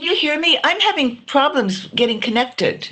you hear me? I'm having problems getting connected.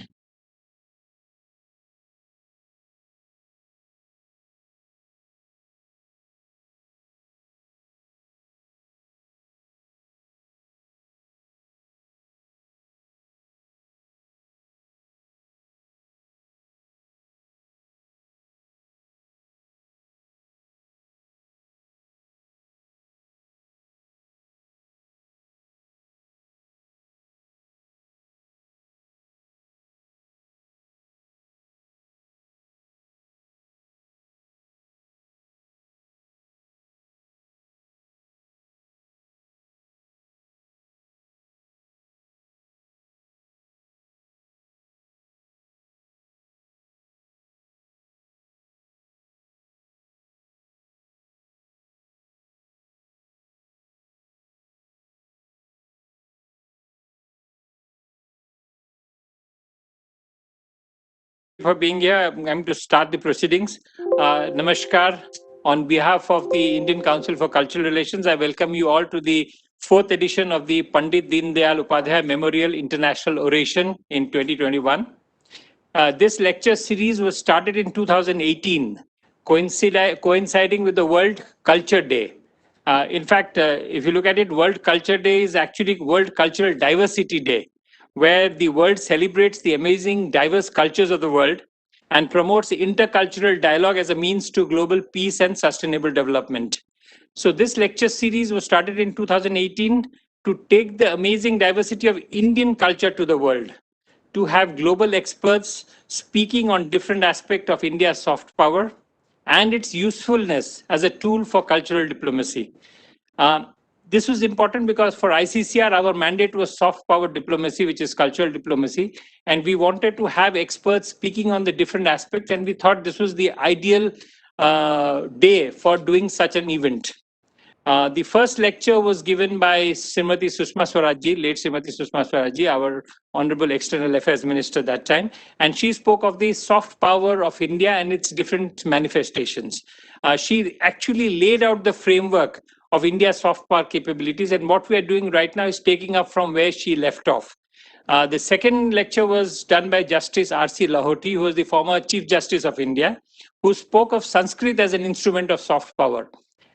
For being here. I'm going to start the proceedings. Namaskar. On behalf of the Indian Council for Cultural Relations, I welcome you all to the fourth edition of the Pandit Deendayal Upadhyay Memorial International Oration in 2021. This lecture series was started in 2018, coinciding with the World Culture Day. In fact, if you look at it, World Culture Day is actually World Cultural Diversity Day, where the world celebrates the amazing diverse cultures of the world and promotes intercultural dialogue as a means to global peace and sustainable development. So this lecture series was started in 2018 to take the amazing diversity of Indian culture to the world, to have global experts speaking on different aspects of India's soft power and its usefulness as a tool for cultural diplomacy. Uh, this was important because for ICCR, our mandate was soft power diplomacy, which is cultural diplomacy. And we wanted to have experts speaking on the different aspects. And we thought this was the ideal day for doing such an event. The first lecture was given by Srimati Sushma Swarajji, late Srimati Sushma Swarajji, our Honorable External Affairs Minister that time. And she spoke of the soft power of India and its different manifestations. She actually laid out the framework of India's soft power capabilities. And what we are doing right now is taking up from where she left off. The second lecture was done by Justice R.C. Lahoti, who was the former Chief Justice of India, who spoke of Sanskrit as an instrument of soft power.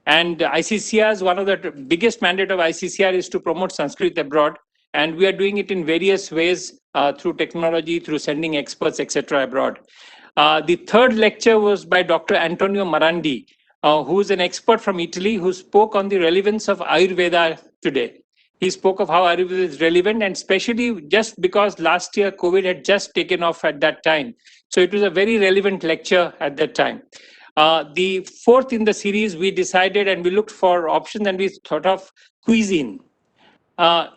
And ICCR's one of the biggest mandate of ICCR is to promote Sanskrit abroad. And we are doing it in various ways through technology, through sending experts, etc. abroad. The third lecture was by Dr. Antonio Marandi, who is an expert from Italy who spoke on the relevance of Ayurveda today. He spoke of how Ayurveda is relevant, and especially just because last year COVID had just taken off at that time. So it was a very relevant lecture at that time. The fourth in the series, we decided and we looked for options and we thought of cuisine.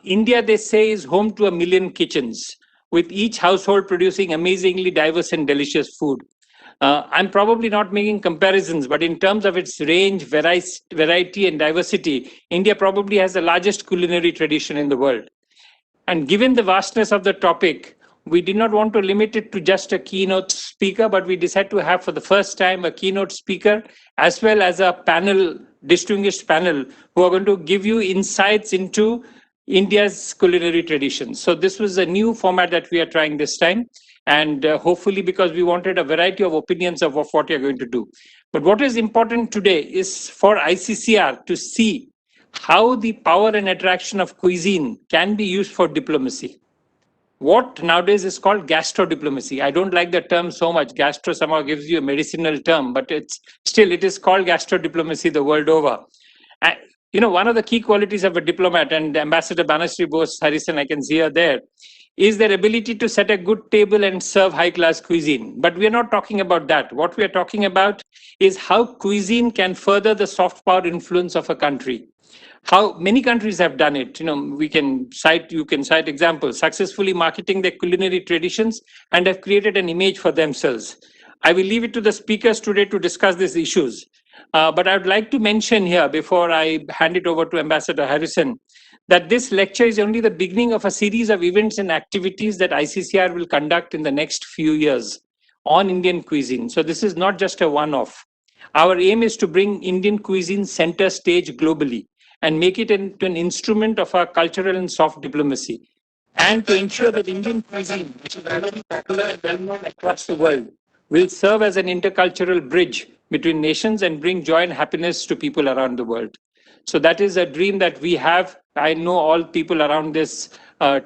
India, they say, is home to 1 million kitchens, with each household producing amazingly diverse and delicious food. I'm probably not making comparisons, but in terms of its range, variety, and diversity, India probably has the largest culinary tradition in the world. And given the vastness of the topic, we did not want to limit it to just a keynote speaker, but we decided to have for the first time a keynote speaker as well as a panel, distinguished panel, who are going to give you insights into India's culinary traditions. So this was a new format that we are trying this time. And hopefully, because we wanted a variety of opinions of what you're going to do. But what is important today is for ICCR to see how the power and attraction of cuisine can be used for diplomacy. What nowadays is called gastro diplomacy. I don't like the term so much. Gastro somehow gives you a medicinal term, but it is called gastro diplomacy the world over. One of the key qualities of a diplomat, and Ambassador Banasri Bose Harrison, I can see her there, is their ability to set a good table and serve high-class cuisine. But we are not talking about that. What we are talking about is how cuisine can further the soft power influence of a country. How many countries have done it. You can cite examples, successfully marketing their culinary traditions and have created an image for themselves. I will leave it to the speakers today to discuss these issues. But I would like to mention here, before I hand it over to Ambassador Harrison, that this lecture is only the beginning of a series of events and activities that ICCR will conduct in the next few years on Indian cuisine. So this is not just a one-off. Our aim is to bring Indian cuisine center stage globally and make it into an instrument of our cultural and soft diplomacy. and to ensure that Indian cuisine, which is already popular and well known across the world, will serve as an intercultural bridge between nations and bring joy and happiness to people around the world. So that is a dream that we have. I know all people around this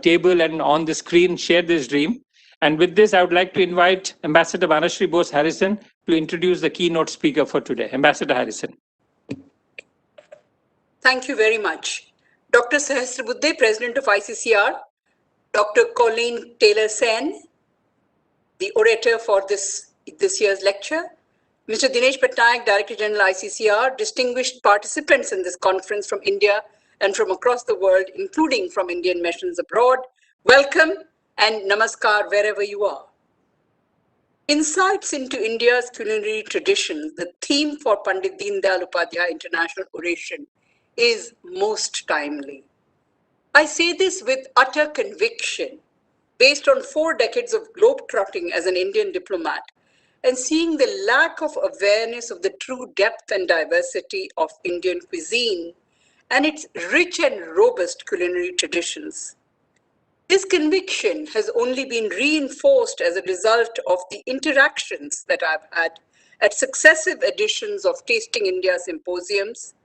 table and on the screen share this dream. And with this, I would like to invite Ambassador Banashri Bose Harrison to introduce the keynote speaker for today. Ambassador Harrison. Thank you very much. Dr. Sahasrabuddhe, President of ICCR, Dr. Colleen Taylor-Sen, the orator for this year's lecture, Mr. Dinesh Patnaik, Director General ICCR, distinguished participants in this conference from India and from across the world, including from Indian missions abroad, welcome and namaskar wherever you are. Insights into India's culinary traditions, the theme for Pandit Deendayal Upadhyay International Oration, is most timely. I say this with utter conviction, based on 4 decades of globetrotting as an Indian diplomat, and seeing the lack of awareness of the true depth and diversity of Indian cuisine and its rich and robust culinary traditions. This conviction has only been reinforced as a result of the interactions that I've had at successive editions of Tasting India symposiums,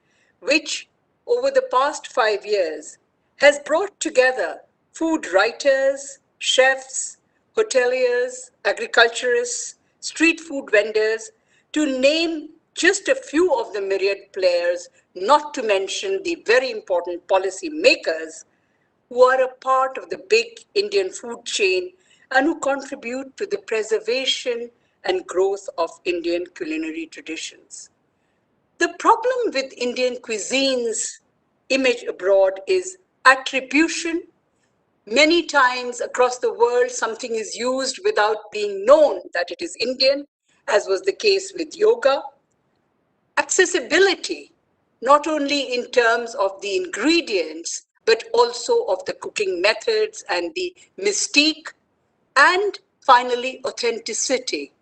which over the past 5 years has brought together food writers, chefs, hoteliers, agriculturists, street food vendors, to name just a few of the myriad players, not to mention the very important policy makers who are a part of the big Indian food chain and who contribute to the preservation and growth of Indian culinary traditions. The problem with Indian cuisine's image abroad is attribution. Many times across the world, something is used without being known that it is Indian, as was the case with yoga. Accessibility, not only in terms of the ingredients, but also of the cooking methods and the mystique, and finally, authenticity.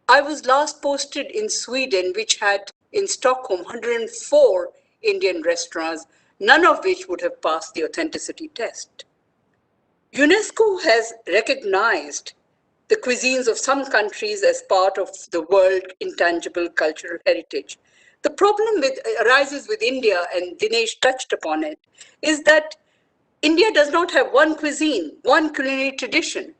I was last posted in Sweden, which had in Stockholm 104 Indian restaurants, none of which would have passed the authenticity test. UNESCO has recognized the cuisines of some countries as part of the world intangible cultural heritage. The problem arises with India, and Dinesh touched upon it, is that India does not have one cuisine, one culinary tradition.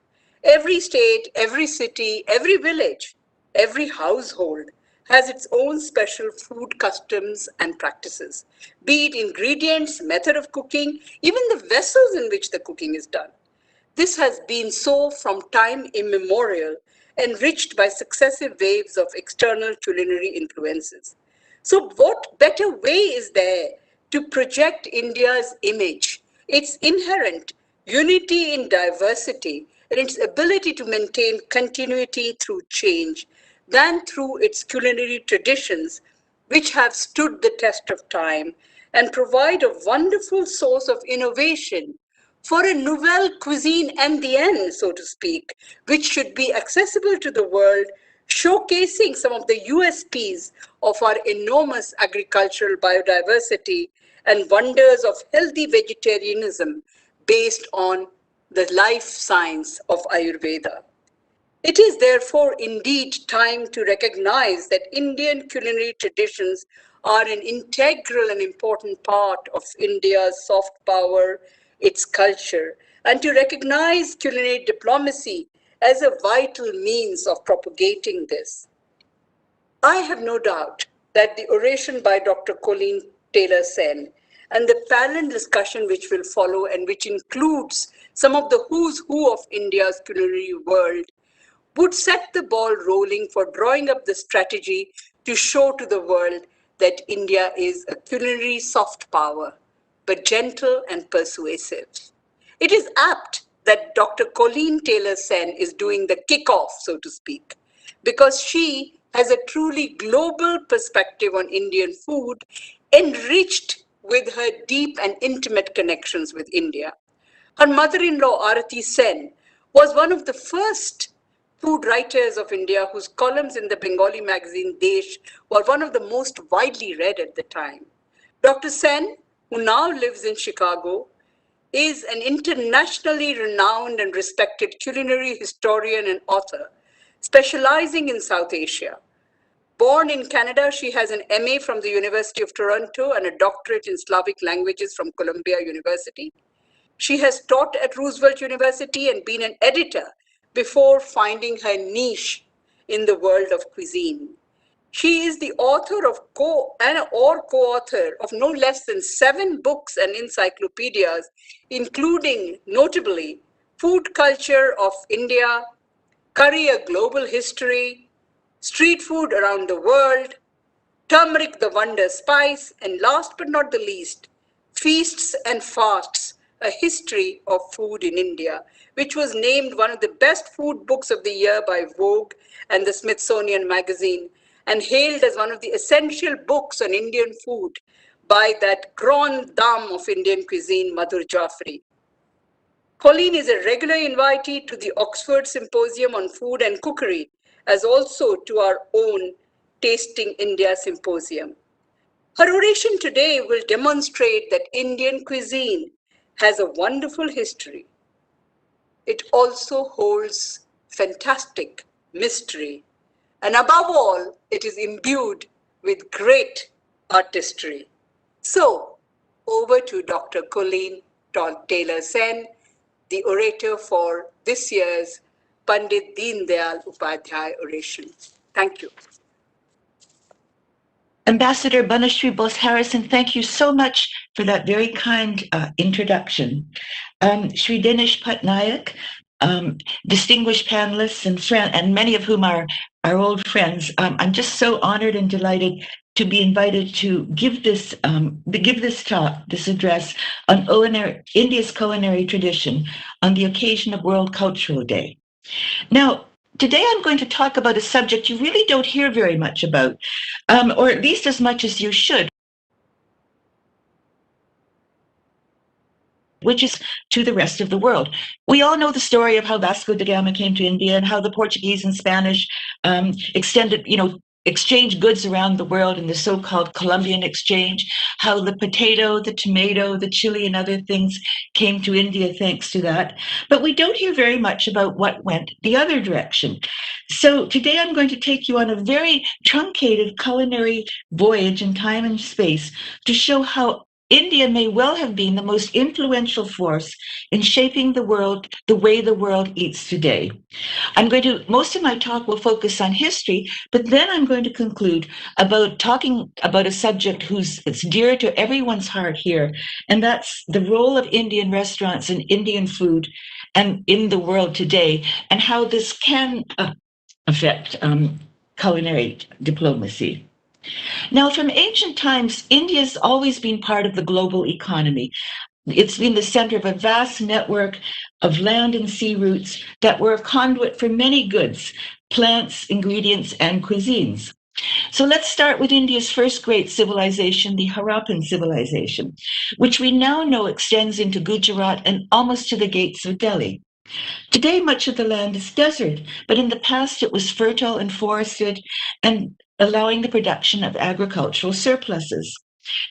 Every state, every city, every village, every household has its own special food customs and practices, be it ingredients, method of cooking, even the vessels in which the cooking is done. This has been so from time immemorial, enriched by successive waves of external culinary influences. So what better way is there to project India's image, its inherent unity in diversity, and its ability to maintain continuity through change, than through its culinary traditions, which have stood the test of time and provide a wonderful source of innovation for a nouvelle cuisine and the end, so to speak, which should be accessible to the world, showcasing some of the USPs of our enormous agricultural biodiversity and wonders of healthy vegetarianism based on the life science of Ayurveda. It is therefore indeed time to recognize that Indian culinary traditions are an integral and important part of India's soft power, its culture, and to recognize culinary diplomacy as a vital means of propagating this. I have no doubt that the oration by Dr. Colleen Taylor-Sen and the panel discussion which will follow, and which includes some of the who's who of India's culinary world, would set the ball rolling for drawing up the strategy to show to the world that India is a culinary soft power, but gentle and persuasive. It is apt that Dr. Colleen Taylor-Sen is doing the kickoff, so to speak, because she has a truly global perspective on Indian food, enriched with her deep and intimate connections with India. Her mother-in-law, Arati Sen, was one of the first food writers of India whose columns in the Bengali magazine Desh were one of the most widely read at the time. Dr. Sen, who now lives in Chicago, is an internationally renowned and respected culinary historian and author, specializing in South Asia. Born in Canada, she has an MA from the University of Toronto and a doctorate in Slavic languages from Columbia University. She has taught at Roosevelt University and been an editor before finding her niche in the world of cuisine. She is the author of co-author of no less than 7 books and encyclopedias, including notably Food Culture of India, Curry: A Global History, Street Food Around the World, Turmeric: The Wonder Spice, and last but not the least, Feasts and Fasts: A History of Food in India, which was named one of the best food books of the year by Vogue and the Smithsonian Magazine, and hailed as one of the essential books on Indian food by that grande dame of Indian cuisine, Madhur Jaffrey. Colleen is a regular invitee to the Oxford Symposium on Food and Cookery, as also to our own Tasting India Symposium. Her oration today will demonstrate that Indian cuisine has a wonderful history. It also holds fantastic mystery. And above all, it is imbued with great artistry. So, over to Dr. Colleen Taylor Sen, the orator for this year's Pandit Deendayal Upadhyay Oration. Thank you. Ambassador Banashri Bose-Harrison, thank you so much for that very kind introduction. Shri Dinesh Patnaik, distinguished panelists and many of whom are our old friends, I'm just so honored and delighted to be invited to give this talk, this address on India's culinary tradition on the occasion of World Cultural Day. Now, today I'm going to talk about a subject you really don't hear very much about, or at least as much as you should, which is to the rest of the world. We all know the story of how Vasco da Gama came to India and how the Portuguese and Spanish exchanged goods around the world in the so-called Columbian exchange, how the potato, the tomato, the chili, and other things came to India thanks to that. But we don't hear very much about what went the other direction. So today I'm going to take you on a very truncated culinary voyage in time and space to show how India may well have been the most influential force in shaping the world, the way the world eats today. Most of my talk will focus on history, but then I'm going to conclude talking about a subject that's dear to everyone's heart here, and that's the role of Indian restaurants and Indian food and in the world today, and how this can affect culinary diplomacy. Now, from ancient times, India's always been part of the global economy. It's been the center of a vast network of land and sea routes that were a conduit for many goods, plants, ingredients, and cuisines. So let's start with India's first great civilization, the Harappan civilization, which we now know extends into Gujarat and almost to the gates of Delhi. Today, much of the land is desert, but in the past it was fertile and forested and allowing the production of agricultural surpluses.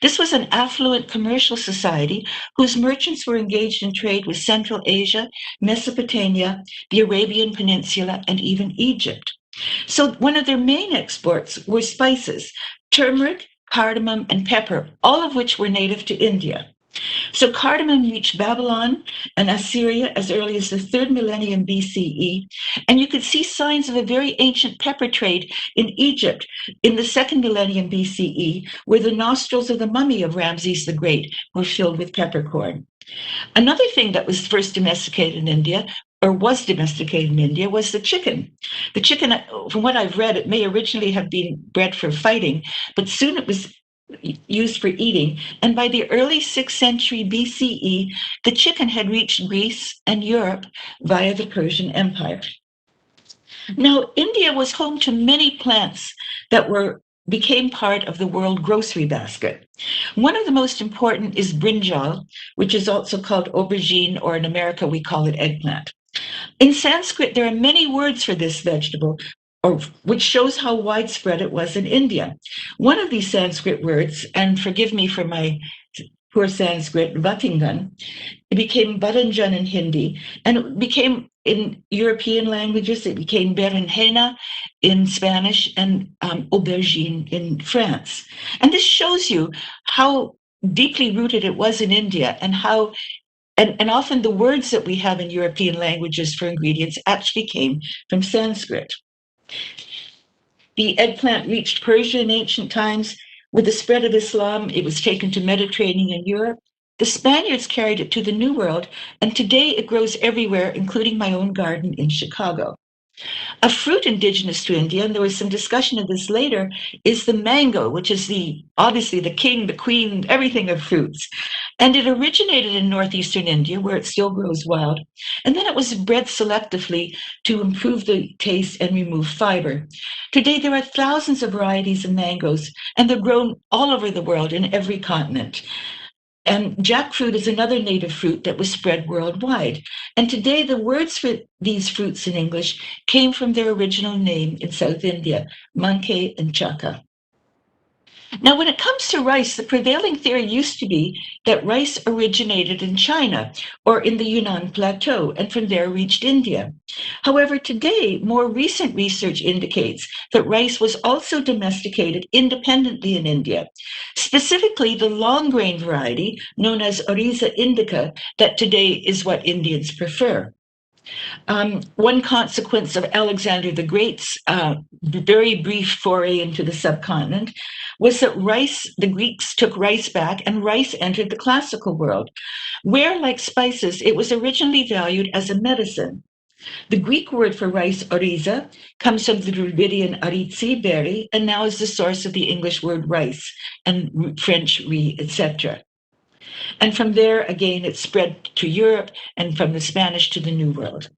This was an affluent commercial society whose merchants were engaged in trade with Central Asia, Mesopotamia, the Arabian Peninsula, and even Egypt. So one of their main exports were spices, turmeric, cardamom, and pepper, all of which were native to India. So cardamom reached Babylon and Assyria as early as the 3rd millennium BCE, and you could see signs of a very ancient pepper trade in Egypt in the 2nd millennium BCE, where the nostrils of the mummy of Ramses the Great were filled with peppercorn. Another thing that was first domesticated in India, was the chicken. The chicken, from what I've read, it may originally have been bred for fighting, but soon it was used for eating, and by the early 6th century BCE, the chicken had reached Greece and Europe via the Persian Empire. Now, India was home to many plants that became part of the world grocery basket. One of the most important is brinjal, which is also called aubergine, or in America we call it eggplant. In Sanskrit, there are many words for this vegetable, which shows how widespread it was in India. One of these Sanskrit words, and forgive me for my poor Sanskrit, Vatingan. It became Baranjan in Hindi, and it became in European languages, it became berenjena in Spanish and aubergine in France. And this shows you how deeply rooted it was in India and how, and often the words that we have in European languages for ingredients actually came from Sanskrit. The eggplant reached Persia in ancient times. With the spread of Islam, it was taken to Mediterranean Europe. The Spaniards carried it to the New World, and today it grows everywhere, including my own garden in Chicago. A fruit indigenous to India, and there was some discussion of this later, is the mango, which is obviously the king, the queen, everything of fruits. And it originated in northeastern India, where it still grows wild. And then it was bred selectively to improve the taste and remove fiber. Today, there are thousands of varieties of mangoes, and they're grown all over the world in every continent. And jackfruit is another native fruit that was spread worldwide. And today, the words for these fruits in English came from their original name in South India, manke and chaka. Now, when it comes to rice, the prevailing theory used to be that rice originated in China or in the Yunnan Plateau and from there reached India. However, today, more recent research indicates that rice was also domesticated independently in India, specifically the long grain variety known as Oryza indica, that today is what Indians prefer. One consequence of Alexander the Great's very brief foray into the subcontinent was that the Greeks took rice back and rice entered the classical world, where, like spices, it was originally valued as a medicine. The Greek word for rice, oryza, comes from the Druidian aritzi berry, and now is the source of the English word rice and French riz, etc. And from there, again, it spread to Europe and from the Spanish to the New World.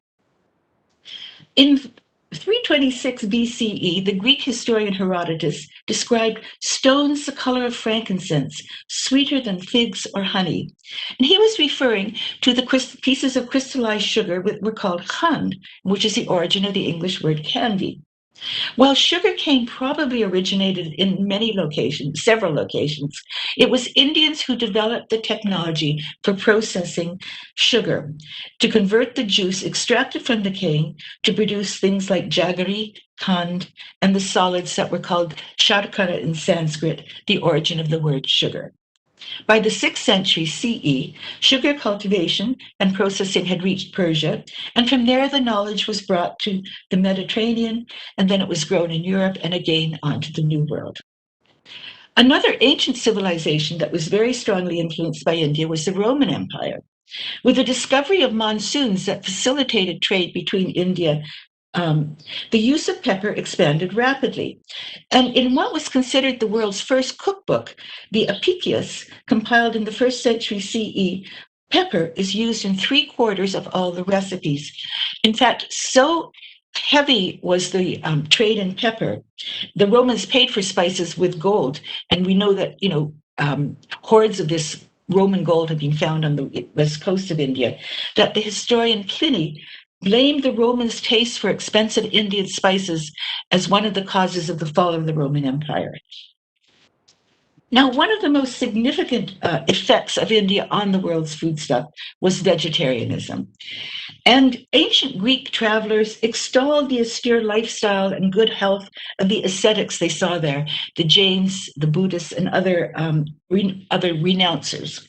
In 326 BCE, the Greek historian Herodotus described stones the color of frankincense, sweeter than figs or honey. And he was referring to the pieces of crystallized sugar that were called khand, which is the origin of the English word candy. While sugarcane probably originated in several locations, it was Indians who developed the technology for processing sugar to convert the juice extracted from the cane to produce things like jaggery, khand, and the solids that were called sharkara in Sanskrit, the origin of the word sugar. By the 6th century CE, sugar cultivation and processing had reached Persia, and from there the knowledge was brought to the Mediterranean, and then it was grown in Europe and again onto the New World. Another ancient civilization that was very strongly influenced by India was the Roman Empire. With the discovery of monsoons that facilitated trade between India, the use of pepper expanded rapidly. And in what was considered the world's first cookbook, the Apicius, compiled in the 1st century CE, pepper is used in 3/4 of all the recipes. In fact, so heavy was the trade in pepper, the Romans paid for spices with gold. And we know that, hoards of this Roman gold have been found on the west coast of India, that the historian Pliny blamed the Romans' taste for expensive Indian spices as one of the causes of the fall of the Roman Empire. Now, one of the most significant effects of India on the world's foodstuff was vegetarianism. And ancient Greek travelers extolled the austere lifestyle and good health of the ascetics they saw there, the Jains, the Buddhists, and other renouncers.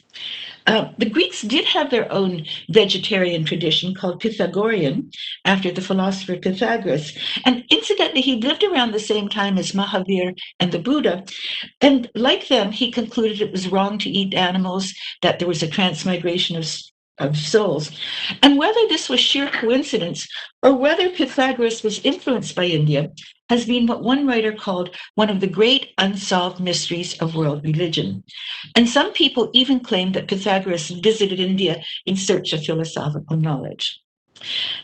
The Greeks did have their own vegetarian tradition called Pythagorean, after the philosopher Pythagoras. And incidentally, he lived around the same time as Mahavir and the Buddha. And like them, he concluded it was wrong to eat animals, that there was a transmigration of souls. And whether this was sheer coincidence or whether Pythagoras was influenced by India has been what one writer called one of the great unsolved mysteries of world religion. And some people even claim that Pythagoras visited India in search of philosophical knowledge.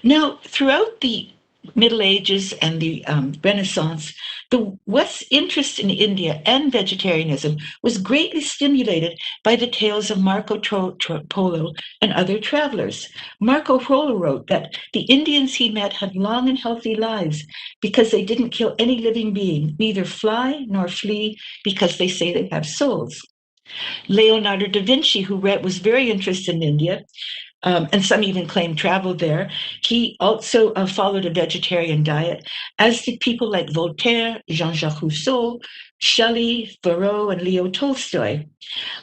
Now, throughout the Middle Ages and the Renaissance, the West's interest in India and vegetarianism was greatly stimulated by the tales of Marco Polo and other travelers. Marco Polo wrote that the Indians he met had long and healthy lives because they didn't kill any living being, neither fly nor flea, because they say they have souls. Leonardo da Vinci, who was very interested in India, and some even claim traveled there. He also followed a vegetarian diet, as did people like Voltaire, Jean-Jacques Rousseau, Shelley, Thoreau, and Leo Tolstoy.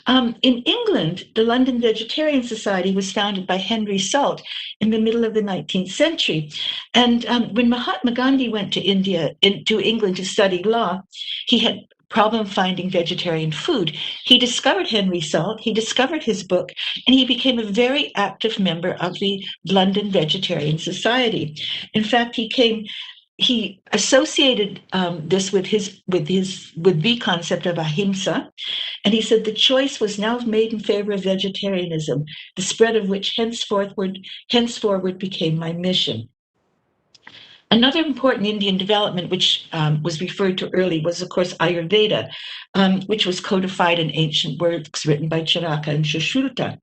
In England, the London Vegetarian Society was founded by Henry Salt in the middle of the 19th century. And when Mahatma Gandhi went to to England to study law, he had problem finding vegetarian food. He discovered Henry Salt, he discovered his book, and he became a very active member of the London Vegetarian Society. In fact, he associated this with the concept of ahimsa, and he said the choice was now made in favor of vegetarianism, the spread of which henceforward became my mission. Another important Indian development, which was referred to early, was, of course, Ayurveda, which was codified in ancient works written by Charaka and Sushruta.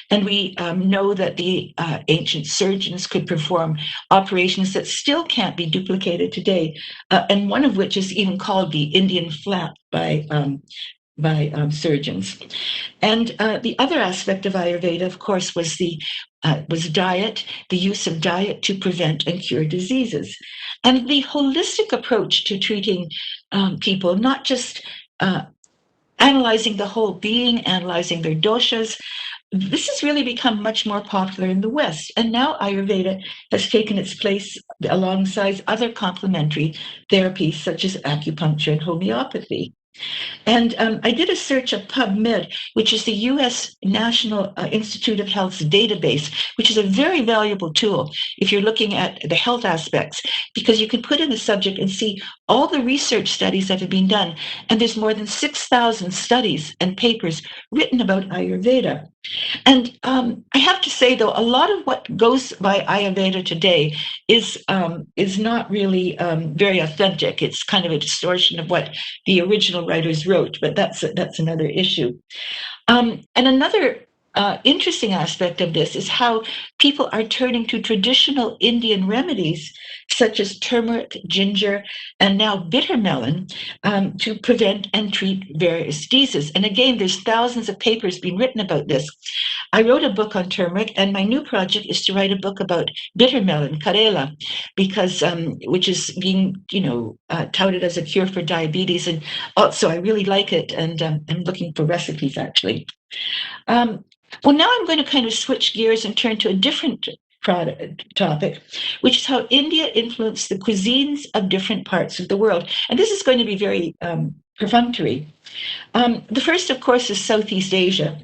And we know that the ancient surgeons could perform operations that still can't be duplicated today, and one of which is even called the Indian flap by surgeons. And the other aspect of Ayurveda, of course, was diet, the use of diet to prevent and cure diseases. And the holistic approach to treating people, not just analyzing the whole being, analyzing their doshas. This has really become much more popular in the West. And now Ayurveda has taken its place alongside other complementary therapies such as acupuncture and homeopathy. And I did a search of PubMed, which is the US National Institute of Health's database, which is a very valuable tool if you're looking at the health aspects, because you can put in the subject and see all the research studies that have been done. And there's more than 6,000 studies and papers written about Ayurveda. And I have to say, though, a lot of what goes by Ayurveda today is not really very authentic. It's kind of a distortion of what the original writers wrote, but that's another issue. And another interesting aspect of this is how people are turning to traditional Indian remedies such as turmeric, ginger, and now bitter melon to prevent and treat various diseases. And again, there's thousands of papers being written about this. I wrote a book on turmeric, and my new project is to write a book about bitter melon, Karela, because which is being touted as a cure for diabetes, and also I really like it, and I'm looking for recipes actually. Well, now I'm going to kind of switch gears and turn to a different topic, which is how India influenced the cuisines of different parts of the world. And this is going to be very perfunctory. The first, of course, is Southeast Asia.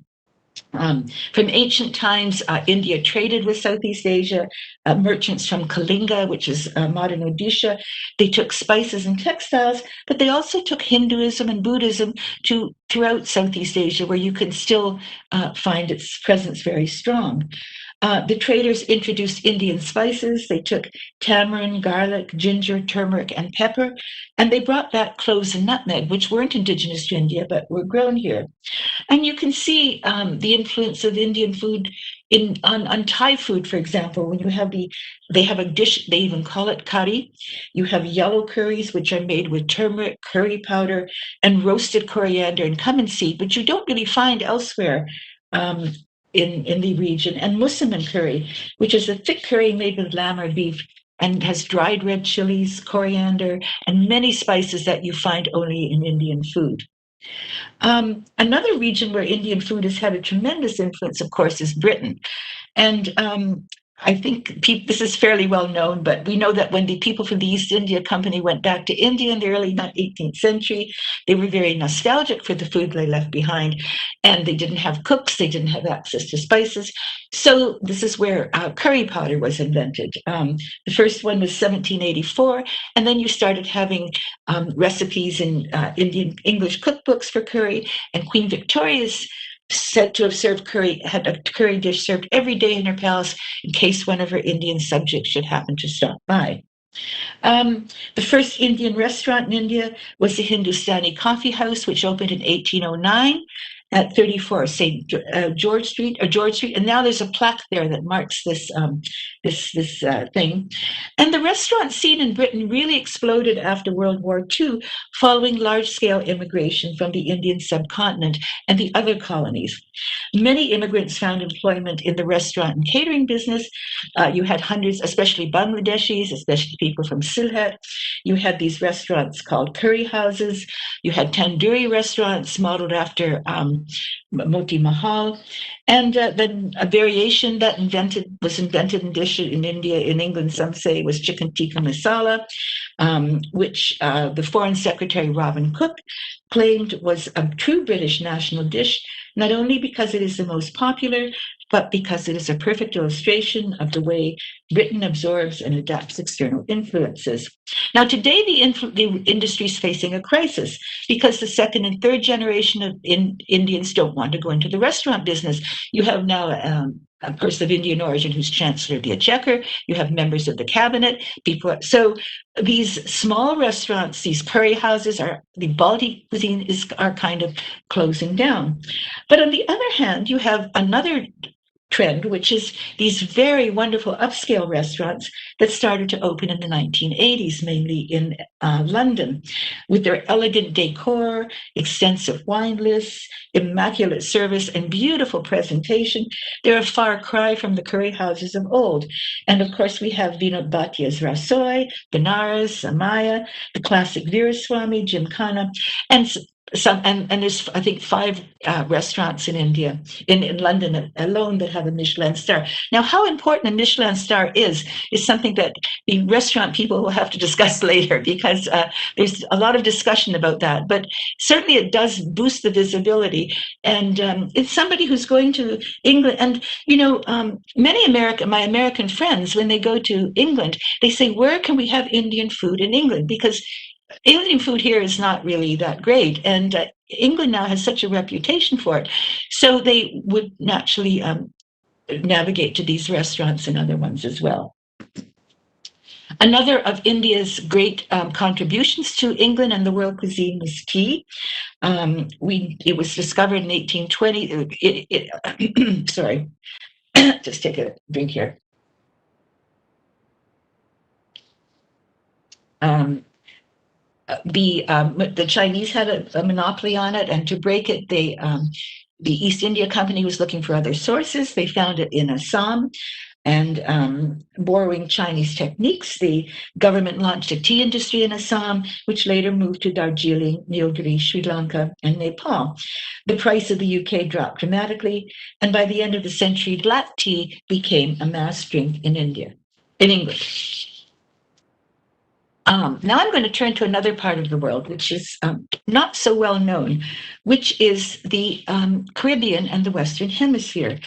From ancient times, India traded with Southeast Asia. Merchants from Kalinga, which is modern Odisha, they took spices and textiles, but they also took Hinduism and Buddhism throughout Southeast Asia, where you can still find its presence very strong. The traders introduced Indian spices. They took tamarind, garlic, ginger, turmeric, and pepper, and they brought back cloves and nutmeg, which weren't indigenous to India, but were grown here. And you can see the influence of Indian food on Thai food, for example. When they have a dish, they even call it curry. You have yellow curries, which are made with turmeric, curry powder, and roasted coriander and cumin seed, which you don't really find elsewhere in the region. And musaman curry, which is a thick curry made with lamb or beef and has dried red chilies, coriander, and many spices that you find only in Indian food. Another region where Indian food has had a tremendous influence, of course, is Britain. And I think this is fairly well known, but we know that when the people from the East India Company went back to India in the early 18th century, they were very nostalgic for the food they left behind, and they didn't have cooks, they didn't have access to spices. So this is where curry powder was invented. The first one was 1784, and then you started having recipes in English cookbooks for curry, and Queen Victoria's said to have had a curry dish served every day in her palace in case one of her Indian subjects should happen to stop by. The first Indian restaurant in India was the Hindustani Coffee House, which opened in 1809. at 34 St. George Street, and now there's a plaque there that marks this thing. And the restaurant scene in Britain really exploded after World War II, following large-scale immigration from the Indian subcontinent and the other colonies. Many immigrants found employment in the restaurant and catering business. You had hundreds, especially Bangladeshis, especially people from Sylhet. You had these restaurants called curry houses. You had tandoori restaurants modeled after Moti Mahal. And then a variation that was invented in India, in England, some say was chicken tikka masala, which the Foreign Secretary Robin Cook claimed was a true British national dish, not only because it is the most popular, but because it is a perfect illustration of the way Britain absorbs and adapts external influences. Now, today, the industry is facing a crisis because the second and third generation of Indians don't want to go into the restaurant business. You have now a person of Indian origin who's Chancellor of the Exchequer. You have members of the cabinet. So these small restaurants, these curry houses, the Balti cuisine are kind of closing down. But on the other hand, you have another trend, which is these very wonderful upscale restaurants that started to open in the 1980s, mainly in London, with their elegant decor, extensive wine lists, immaculate service, and beautiful presentation. They're a far cry from the curry houses of old. And of course, we have Vinod Bhatia's Rasoi, Benares, Amaya, the classic Veeraswamy, Gymkhana, and there's, I think, 5 restaurants in India, in London alone, that have a Michelin star. Now, how important a Michelin star is something that the restaurant people will have to discuss later, because there's a lot of discussion about that. But certainly it does boost the visibility. And it's somebody who's going to England. And, many my American friends, when they go to England, they say, where can we have Indian food in England? Because Indian food here is not really that great, and England now has such a reputation for it. So they would naturally navigate to these restaurants and other ones as well. Another of India's great contributions to England and the world cuisine was tea. It was discovered in 1820. Sorry, just take a drink here. The Chinese had a monopoly on it, and to break it, the East India Company was looking for other sources. They found it in Assam, and borrowing Chinese techniques, the government launched a tea industry in Assam, which later moved to Darjeeling, Nilgiri, Sri Lanka, and Nepal. The price of the UK dropped dramatically, and by the end of the century, black tea became a mass drink in England. Now I'm going to turn to another part of the world, which is not so well known, which is the Caribbean and the Western Hemisphere.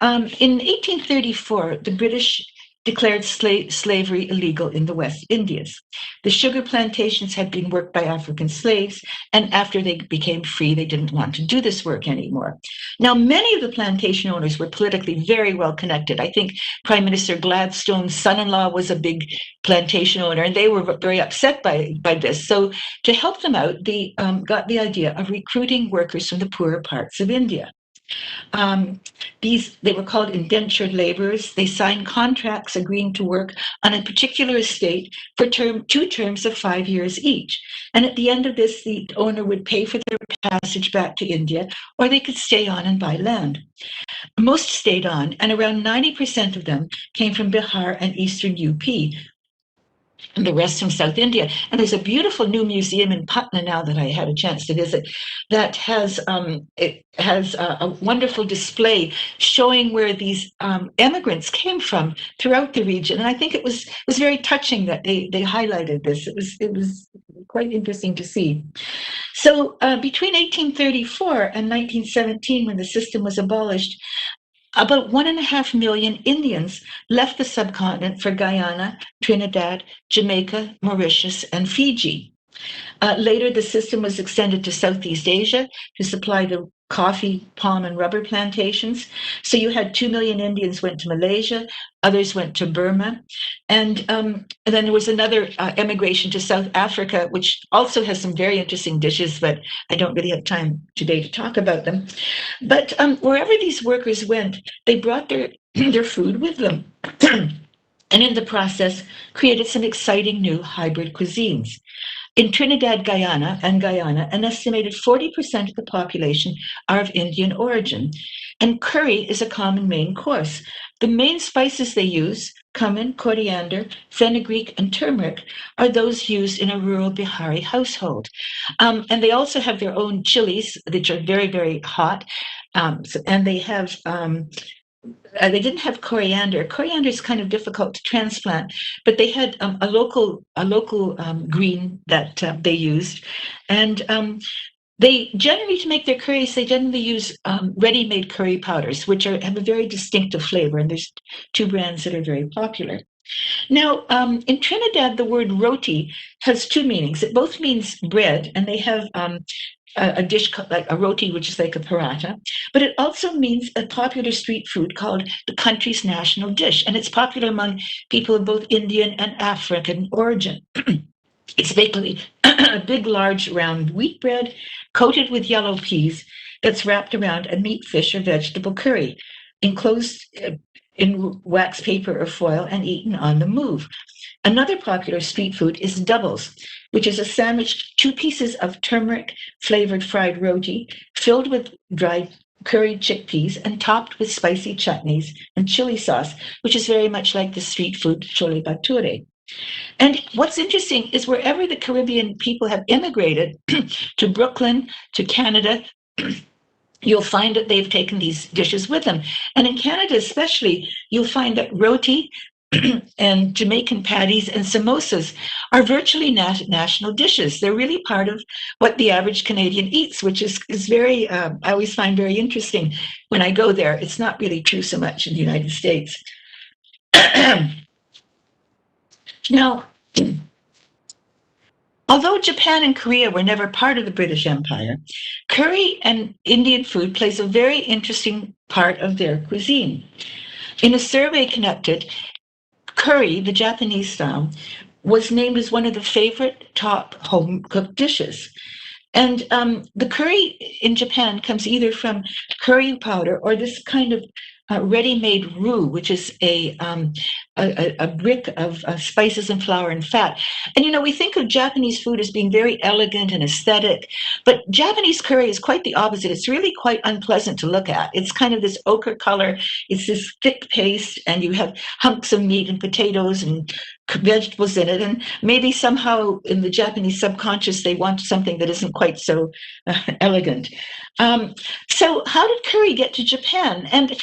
In 1834, the British declared slavery illegal in the West Indies. The sugar plantations had been worked by African slaves, and after they became free, they didn't want to do this work anymore. Now, many of the plantation owners were politically very well connected. I think Prime Minister Gladstone's son-in-law was a big plantation owner, and they were very upset by this. So to help them out, they got the idea of recruiting workers from the poorer parts of India. They were called indentured laborers. They signed contracts agreeing to work on a particular estate for 2 terms of 5 years each. And at the end of this, the owner would pay for their passage back to India, or they could stay on and buy land. Most stayed on, and around 90% of them came from Bihar and eastern UP, and the rest from South India. And there's a beautiful new museum in Patna now that I had a chance to visit that has a wonderful display showing where these immigrants came from throughout the region. And I think it was very touching that they highlighted this. It was quite interesting to see. So between 1834 and 1917, when the system was abolished, about 1.5 million Indians left the subcontinent for Guyana, Trinidad, Jamaica, Mauritius, and Fiji. Later, the system was extended to Southeast Asia to supply the coffee, palm, and rubber plantations. So you had 2 million Indians went to Malaysia, others went to Burma. And then there was another emigration to South Africa, which also has some very interesting dishes, but I don't really have time today to talk about them. But wherever these workers went, they brought their food with them. And in the process, created some exciting new hybrid cuisines. In Trinidad, Guyana, an estimated 40% of the population are of Indian origin, and curry is a common main course. The main spices they use, cumin, coriander, fenugreek, and turmeric, are those used in a rural Bihari household. And they also have their own chilies, which are very, very hot. And they didn't have coriander. Coriander is kind of difficult to transplant, but they had a local green that they used, and they generally, to make their curries, they generally use ready-made curry powders, which have a very distinctive flavor. And there's two brands that are very popular. Now, in Trinidad, the word roti has two meanings. It both means bread, and they have a dish like a roti, which is like a paratha, but it also means a popular street food called the country's national dish, and it's popular among people of both Indian and African origin. It's basically a big, large, round wheat bread coated with yellow peas that's wrapped around a meat, fish, or vegetable curry, enclosed in wax paper or foil and eaten on the move. Another popular street food is doubles, which is a sandwich, 2 pieces of turmeric-flavored fried roti filled with dried curried chickpeas and topped with spicy chutneys and chili sauce, which is very much like the street food chole bhature. And what's interesting is wherever the Caribbean people have immigrated to Brooklyn, to Canada, you'll find that they've taken these dishes with them. And in Canada especially, you'll find that roti and Jamaican patties and samosas are virtually national dishes. They're really part of what the average Canadian eats, which is very, I always find very interesting when I go there. It's not really true so much in the United States. Now, although Japan and Korea were never part of the British Empire, curry and Indian food plays a very interesting part of their cuisine. In a survey conducted, curry, the Japanese style, was named as one of the favorite top home-cooked dishes. And the curry in Japan comes either from curry powder or this kind of ready-made roux, which is a brick of spices and flour and fat. And, you know, we think of Japanese food as being very elegant and aesthetic, but Japanese curry is quite the opposite. It's really quite unpleasant to look at. It's kind of this ochre color. It's this thick paste, and you have hunks of meat and potatoes and vegetables in it. And maybe somehow in the Japanese subconscious, they want something that isn't quite so elegant. So how did curry get to Japan? And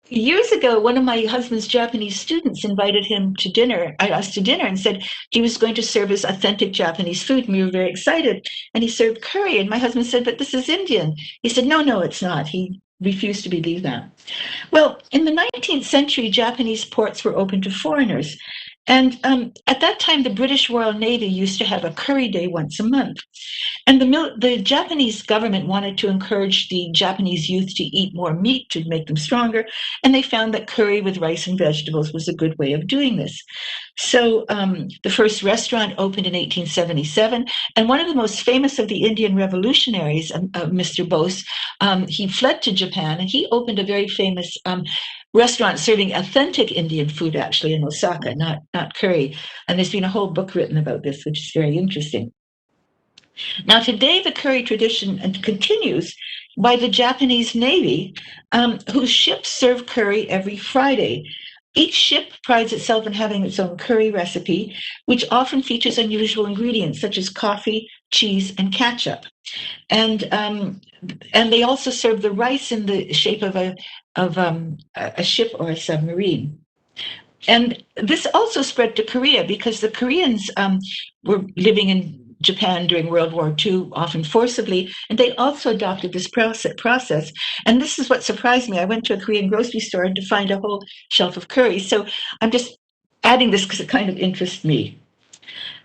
years ago, one of my husband's Japanese students invited him to dinner, us to dinner, and said he was going to serve us authentic Japanese food. And we were very excited. And he served curry. And my husband said, "But this is Indian." He said, "No, it's not." He refused to believe that. Well, in the 19th century, Japanese ports were open to foreigners. And at that time, the British Royal Navy used to have a curry day once a month. And the Japanese government wanted to encourage the Japanese youth to eat more meat to make them stronger. And they found that curry with rice and vegetables was a good way of doing this. So the first restaurant opened in 1877. And one of the most famous of the Indian revolutionaries, Mr. Bose, he fled to Japan and he opened a very famous restaurant serving authentic Indian food, actually, in Osaka, not curry. And there's been a whole book written about this, which is very interesting. Now, today, the curry tradition continues by the Japanese Navy, whose ships serve curry every Friday. Each ship prides itself in having its own curry recipe, which often features unusual ingredients such as coffee, cheese, and ketchup. And they also serve the rice in the shape of a ship or a submarine. And this also spread to Korea because the Koreans were living in Japan during World War II, often forcibly, and they also adopted this process. And this is what surprised me. I went to a Korean grocery store to find a whole shelf of curry. So I'm just adding this because it kind of interests me.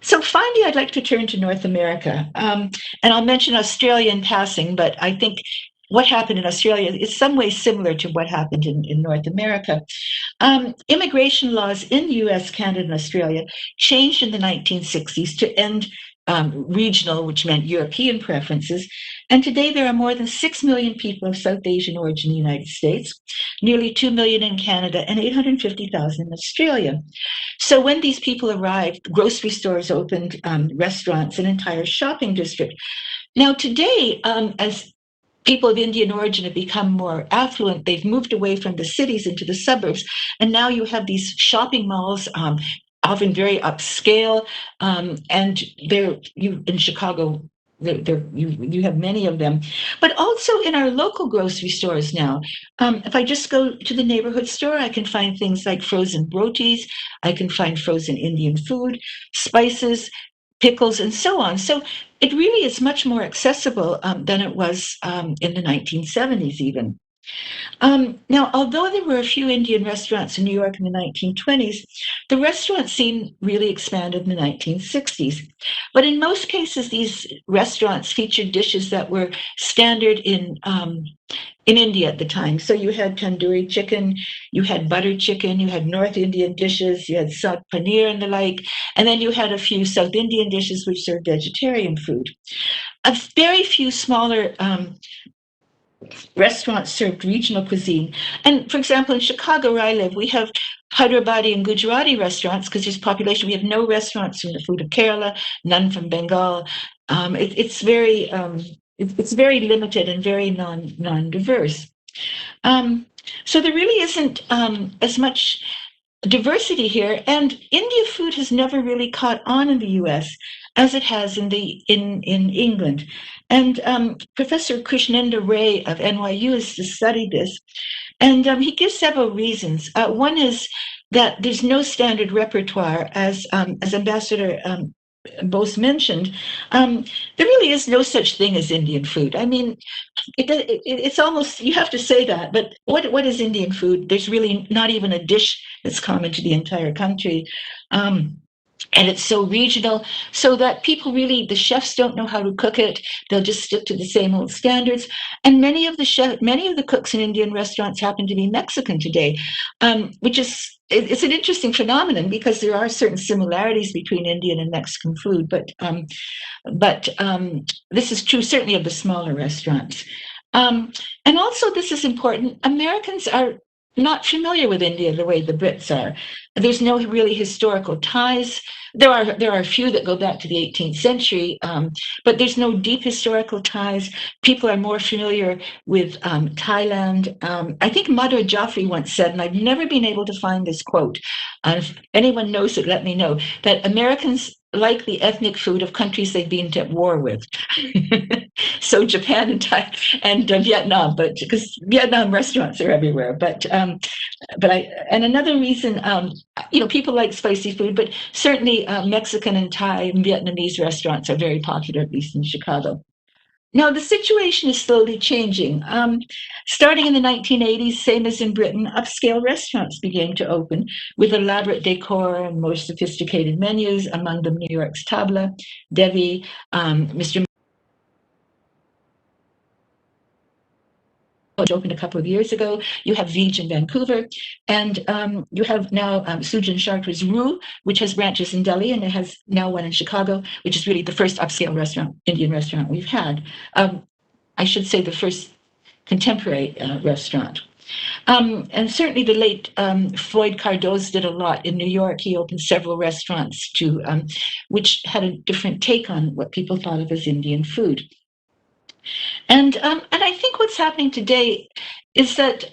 So finally, I'd like to turn to North America. And I'll mention Australia in passing, but I think what happened in Australia is some way similar to what happened in North America. Immigration laws in the US, Canada, and Australia changed in the 1960s to end regional, which meant European preferences. And today there are more than 6 million people of South Asian origin in the United States, nearly 2 million in Canada, and 850,000 in Australia. So when these people arrived, grocery stores opened, restaurants, an entire shopping district. Now today, as people of Indian origin have become more affluent, they've moved away from the cities into the suburbs, and now you have these shopping malls, often very upscale, and in Chicago, you have many of them, but also in our local grocery stores now. If I just go to the neighborhood store, I can find things like frozen rotis, I can find frozen Indian food, spices, pickles, and so on. So it really is much more accessible than it was in the 1970s even. Now, although there were a few Indian restaurants in New York in the 1920s, the restaurant scene really expanded in the 1960s. But in most cases, these restaurants featured dishes that were standard in India at the time. So you had tandoori chicken, you had butter chicken, you had North Indian dishes, you had saag paneer and the like, and then you had a few South Indian dishes which served vegetarian food. A very few smaller restaurants served regional cuisine. And for example, in Chicago, where I live, we have Hyderabadi and Gujarati restaurants because there's population. We have no restaurants from the food of Kerala, none from Bengal. It's very limited and very non-diverse. So there really isn't as much diversity here, and Indian food has never really caught on in the U.S. as it has in England. And Professor Krishnendra Ray of NYU has studied this, and he gives several reasons. One is that there's no standard repertoire, as Ambassador Bose mentioned. There really is no such thing as Indian food. I mean, it's almost, you have to say that, but what is Indian food? There's really not even a dish that's common to the entire country. And it's so regional, so that people really, the chefs don't know how to cook it. They'll just stick to the same old standards. And many of the cooks in Indian restaurants happen to be Mexican today, which is, it's an interesting phenomenon because there are certain similarities between Indian and Mexican food, but this is true certainly of the smaller restaurants. And also, this is important, Americans are not familiar with India the way the Brits are. There's no really historical ties. There are a few that go back to the 18th century, but there's no deep historical ties. People are more familiar with Thailand. I think Madhur Jaffrey once said, and I've never been able to find this quote, if anyone knows it, let me know, that Americans like the ethnic food of countries they've been at war with. So Japan and Thai and Vietnam, but because Vietnam restaurants are everywhere. And another reason, people like spicy food, but certainly Mexican and Thai and Vietnamese restaurants are very popular, at least in Chicago. Now, the situation is slowly changing. Starting in the 1980s, same as in Britain, upscale restaurants began to open with elaborate decor and more sophisticated menus, among them New York's Tabla, Devi, Mr. opened a couple of years ago. You have Vij in Vancouver, and you have now Sujan Sharker's Roo, which has branches in Delhi, and it has now one in Chicago, which is really the first upscale restaurant, Indian restaurant we've had. I should say the first contemporary restaurant. And certainly the late Floyd Cardoz did a lot in New York. He opened several restaurants which had a different take on what people thought of as Indian food. And I think what's happening today is that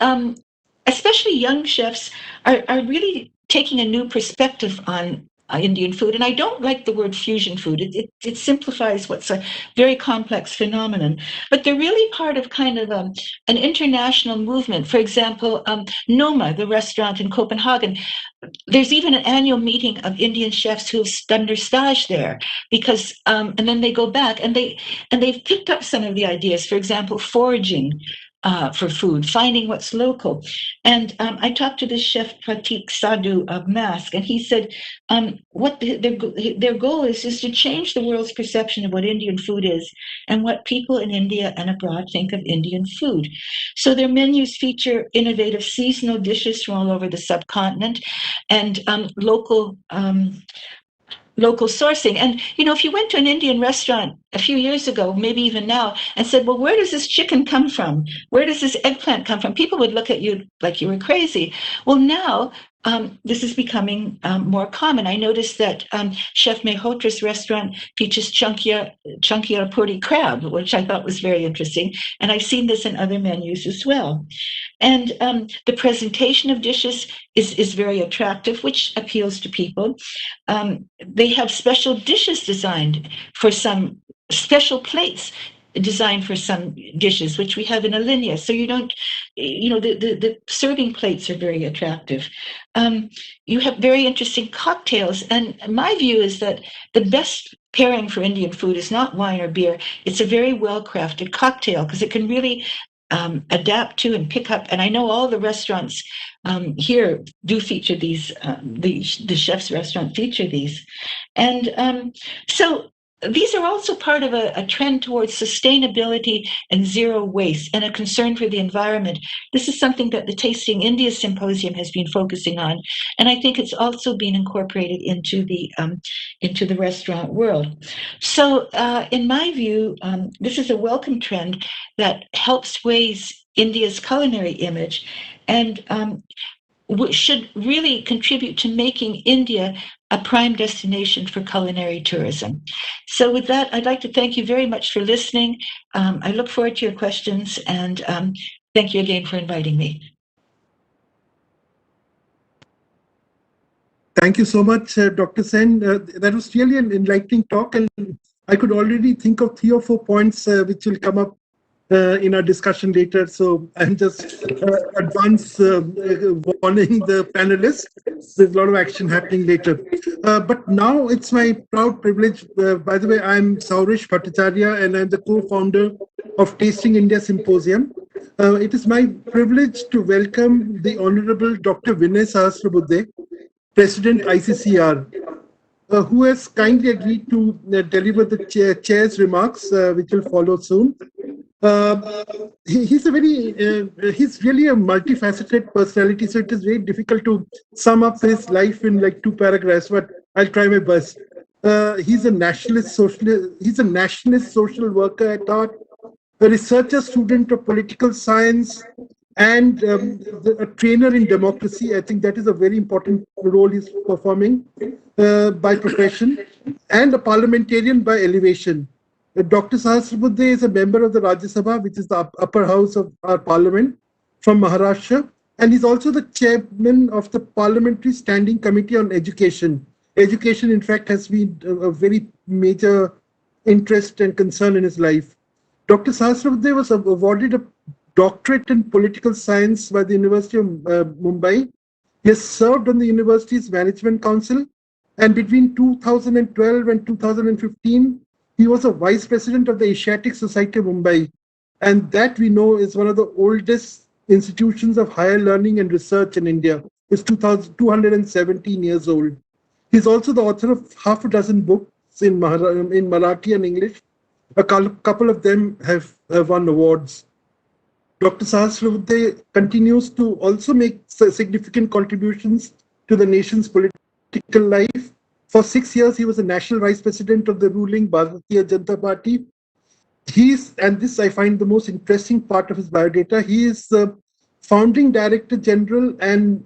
especially young chefs are really taking a new perspective on Indian food. And I don't like the word fusion food. It simplifies what's a very complex phenomenon. But they're really part of kind of an international movement. For example, Noma, the restaurant in Copenhagen, there's even an annual meeting of Indian chefs who have done their stage there, because and then they go back and they've picked up some of the ideas. For example, foraging. for food, finding what's local. And I talked to the chef Pratik Sadhu of Mask, and he said what their goal is to change the world's perception of what Indian food is and what people in India and abroad think of Indian food. So their menus feature innovative seasonal dishes from all over the subcontinent and local sourcing. And, if you went to an Indian restaurant a few years ago, maybe even now, and said, well, where does this chicken come from? Where does this eggplant come from? People would look at you like you were crazy. Well, now this is becoming more common. I noticed that Chef Mehrotra's restaurant features chunkier puri crab, which I thought was very interesting. And I've seen this in other menus as well. And the presentation of dishes is very attractive, which appeals to people. They have special dishes designed for some special plates designed for some dishes, which we have in a linea. So you don't, the serving plates are very attractive. You have very interesting cocktails. And my view is that the best pairing for Indian food is not wine or beer. It's a very well-crafted cocktail because it can really adapt to and pick up. And I know all the restaurants here do feature these, the chef's restaurant feature these. And so these are also part of a trend towards sustainability and zero waste and a concern for the environment. This is something that the Tasting India Symposium has been focusing on. And I think it's also been incorporated into the restaurant world. So in my view, this is a welcome trend that helps raise India's culinary image and should really contribute to making India a prime destination for culinary tourism. So with that, I'd like to thank you very much for listening. I look forward to your questions, and thank you again for inviting me. Thank you so much, Dr. Sen. That was really an enlightening talk, and I could already think of 3 or 4 points which will come up in our discussion later. So I'm just advance warning the panelists. There's a lot of action happening later. But now it's my proud privilege. By the way, I'm Saurish Bhattacharya, and I'm the co-founder of Tasting India Symposium. It is my privilege to welcome the Honorable Dr. Vinay Sahasrabudhe, President ICCR, who has kindly agreed to deliver the chair's remarks, which will follow soon. He's really a multifaceted personality, so it is very difficult to sum up his life in like 2 paragraphs, but I'll try my best. He's a nationalist social worker at heart, a researcher student of political science, and a trainer in democracy. I think that is a very important role he's performing by profession, and a parliamentarian by elevation. Dr. Sahasrabudhe is a member of the Rajya Sabha, which is the upper house of our parliament, from Maharashtra, and he's also the chairman of the Parliamentary Standing Committee on Education. Education, in fact, has been a very major interest and concern in his life. Dr. Sahasrabudhe was awarded a doctorate in political science by the University of Mumbai. He has served on the university's management council, and between 2012 and 2015, he was a vice president of the Asiatic Society of Mumbai, and that we know is one of the oldest institutions of higher learning and research in India. It's 217 years old. He's also the author of half a dozen books in Marathi and English. A couple of them have won awards. Dr. Sahasrabudhe continues to also make significant contributions to the nation's political life. For 6 years, he was the national vice president of the ruling Bharatiya Janata Party. And this I find the most interesting part of his biodata, he is the founding director general and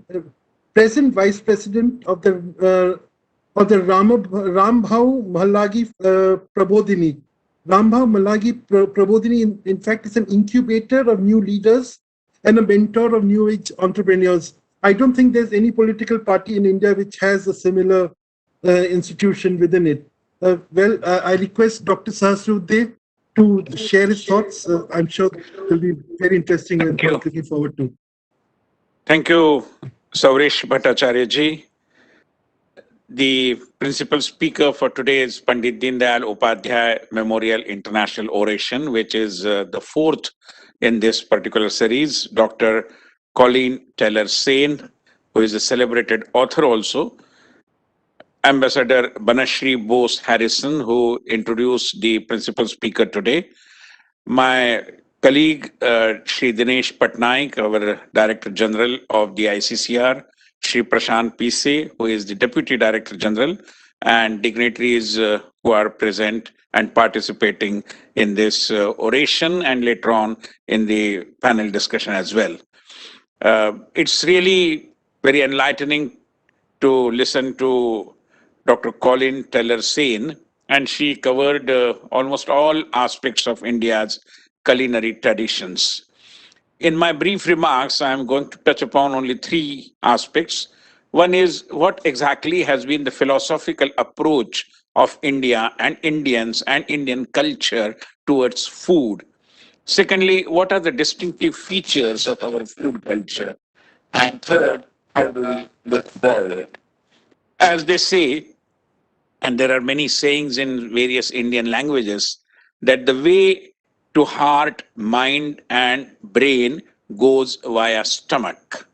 present vice president of the Rambhau Mahallagi Prabodhini. Rambhau Mahallagi Prabodhini, in fact, is an incubator of new leaders and a mentor of new age entrepreneurs. I don't think there's any political party in India which has a similar institution within it. I request Dr. Sahasrabudhe to share his thoughts. I'm sure it will be very interesting and looking forward to. Thank you, Saurish Bhattacharya ji. The principal speaker for today is Pandit Deendayal Upadhyay Memorial International Oration, which is the 4th in this particular series, Dr. Colleen Taylor Sane, who is a celebrated author also, Ambassador Banashri Bose Harrison, who introduced the principal speaker today, my colleague, Shri Dinesh Patnaik, our Director General of the ICCR, Shri Prashant Pise, who is the Deputy Director General, and dignitaries who are present and participating in this oration and later on in the panel discussion as well. It's really very enlightening to listen to Dr. Colleen Taylor Sane, and she covered almost all aspects of India's culinary traditions. In my brief remarks, I'm going to touch upon only three aspects. One is what exactly has been the philosophical approach of India and Indians and Indian culture towards food. Secondly, what are the distinctive features of our food culture? And third, how do we look forward? As they say, and there are many sayings in various Indian languages, that the way to heart, mind, and brain goes via stomach.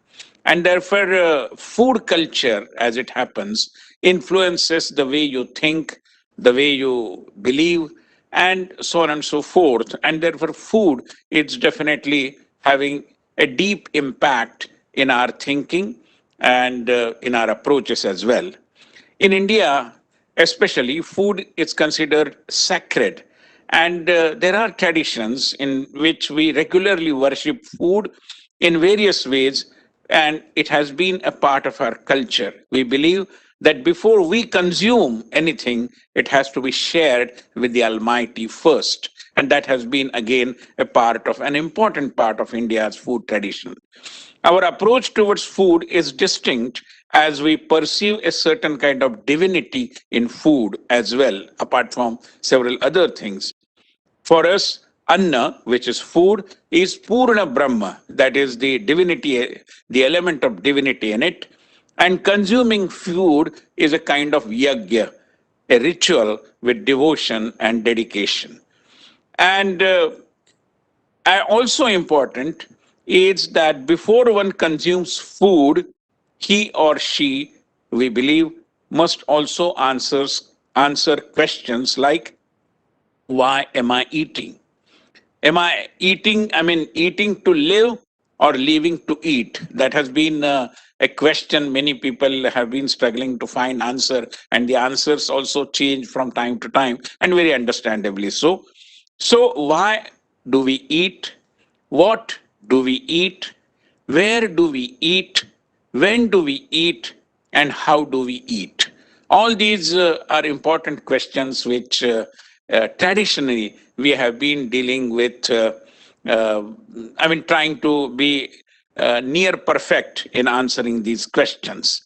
And therefore, food culture, as it happens, influences the way you think, the way you believe, and so on and so forth. And therefore, food is definitely having a deep impact in our thinking and in our approaches as well. In India, especially, food is considered sacred. And there are traditions in which we regularly worship food in various ways, and it has been a part of our culture. We believe that before we consume anything, it has to be shared with the Almighty first. And that has been, again, a part of an important part of India's food tradition. Our approach towards food is distinct as we perceive a certain kind of divinity in food as well, apart from several other things. For us, Anna, which is food, is Purna Brahma, that is the divinity, the element of divinity in it. And consuming food is a kind of yajna, a ritual with devotion and dedication. And also important is that before one consumes food, he or she, we believe, must also answer questions like, why am I eating? Am I eating, eating to live or living to eat? That has been a question many people have been struggling to find answer, and the answers also change from time to time, and very understandably so. So, why do we eat? What do we eat? Where do we eat? When do we eat? And how do we eat? All these are important questions which traditionally we have been dealing with, trying to be near perfect in answering these questions.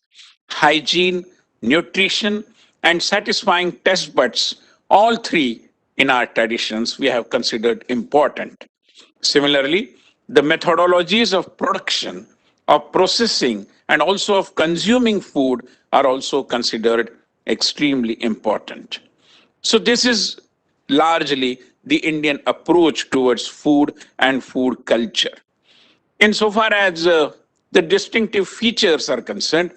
Hygiene, nutrition, and satisfying taste buds, all three in our traditions, we have considered important. Similarly, the methodologies of production, of processing, and also of consuming food are also considered extremely important. So, this is largely the Indian approach towards food and food culture. Insofar as the distinctive features are concerned,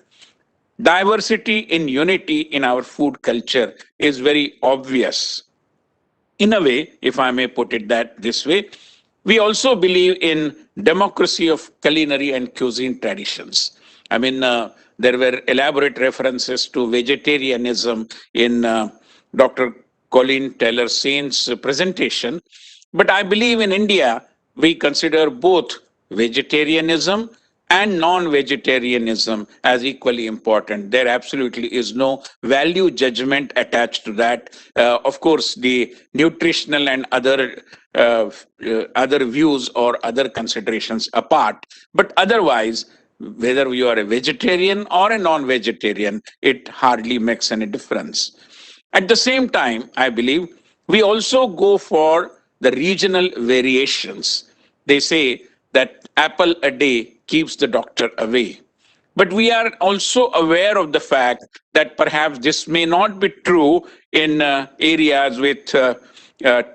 diversity in unity in our food culture is very obvious. In a way, if I may put it that this way, we also believe in democracy of culinary and cuisine traditions. There were elaborate references to vegetarianism in Dr. Colleen Taylor Sane's presentation. But I believe in India, we consider both vegetarianism and non-vegetarianism as equally important. There absolutely is no value judgment attached to that. Of course, the nutritional and other views or other considerations apart. But otherwise, whether you are a vegetarian or a non-vegetarian, it hardly makes any difference. At the same time, I believe we also go for the regional variations. They say that apple a day keeps the doctor away. But we are also aware of the fact that perhaps this may not be true in areas with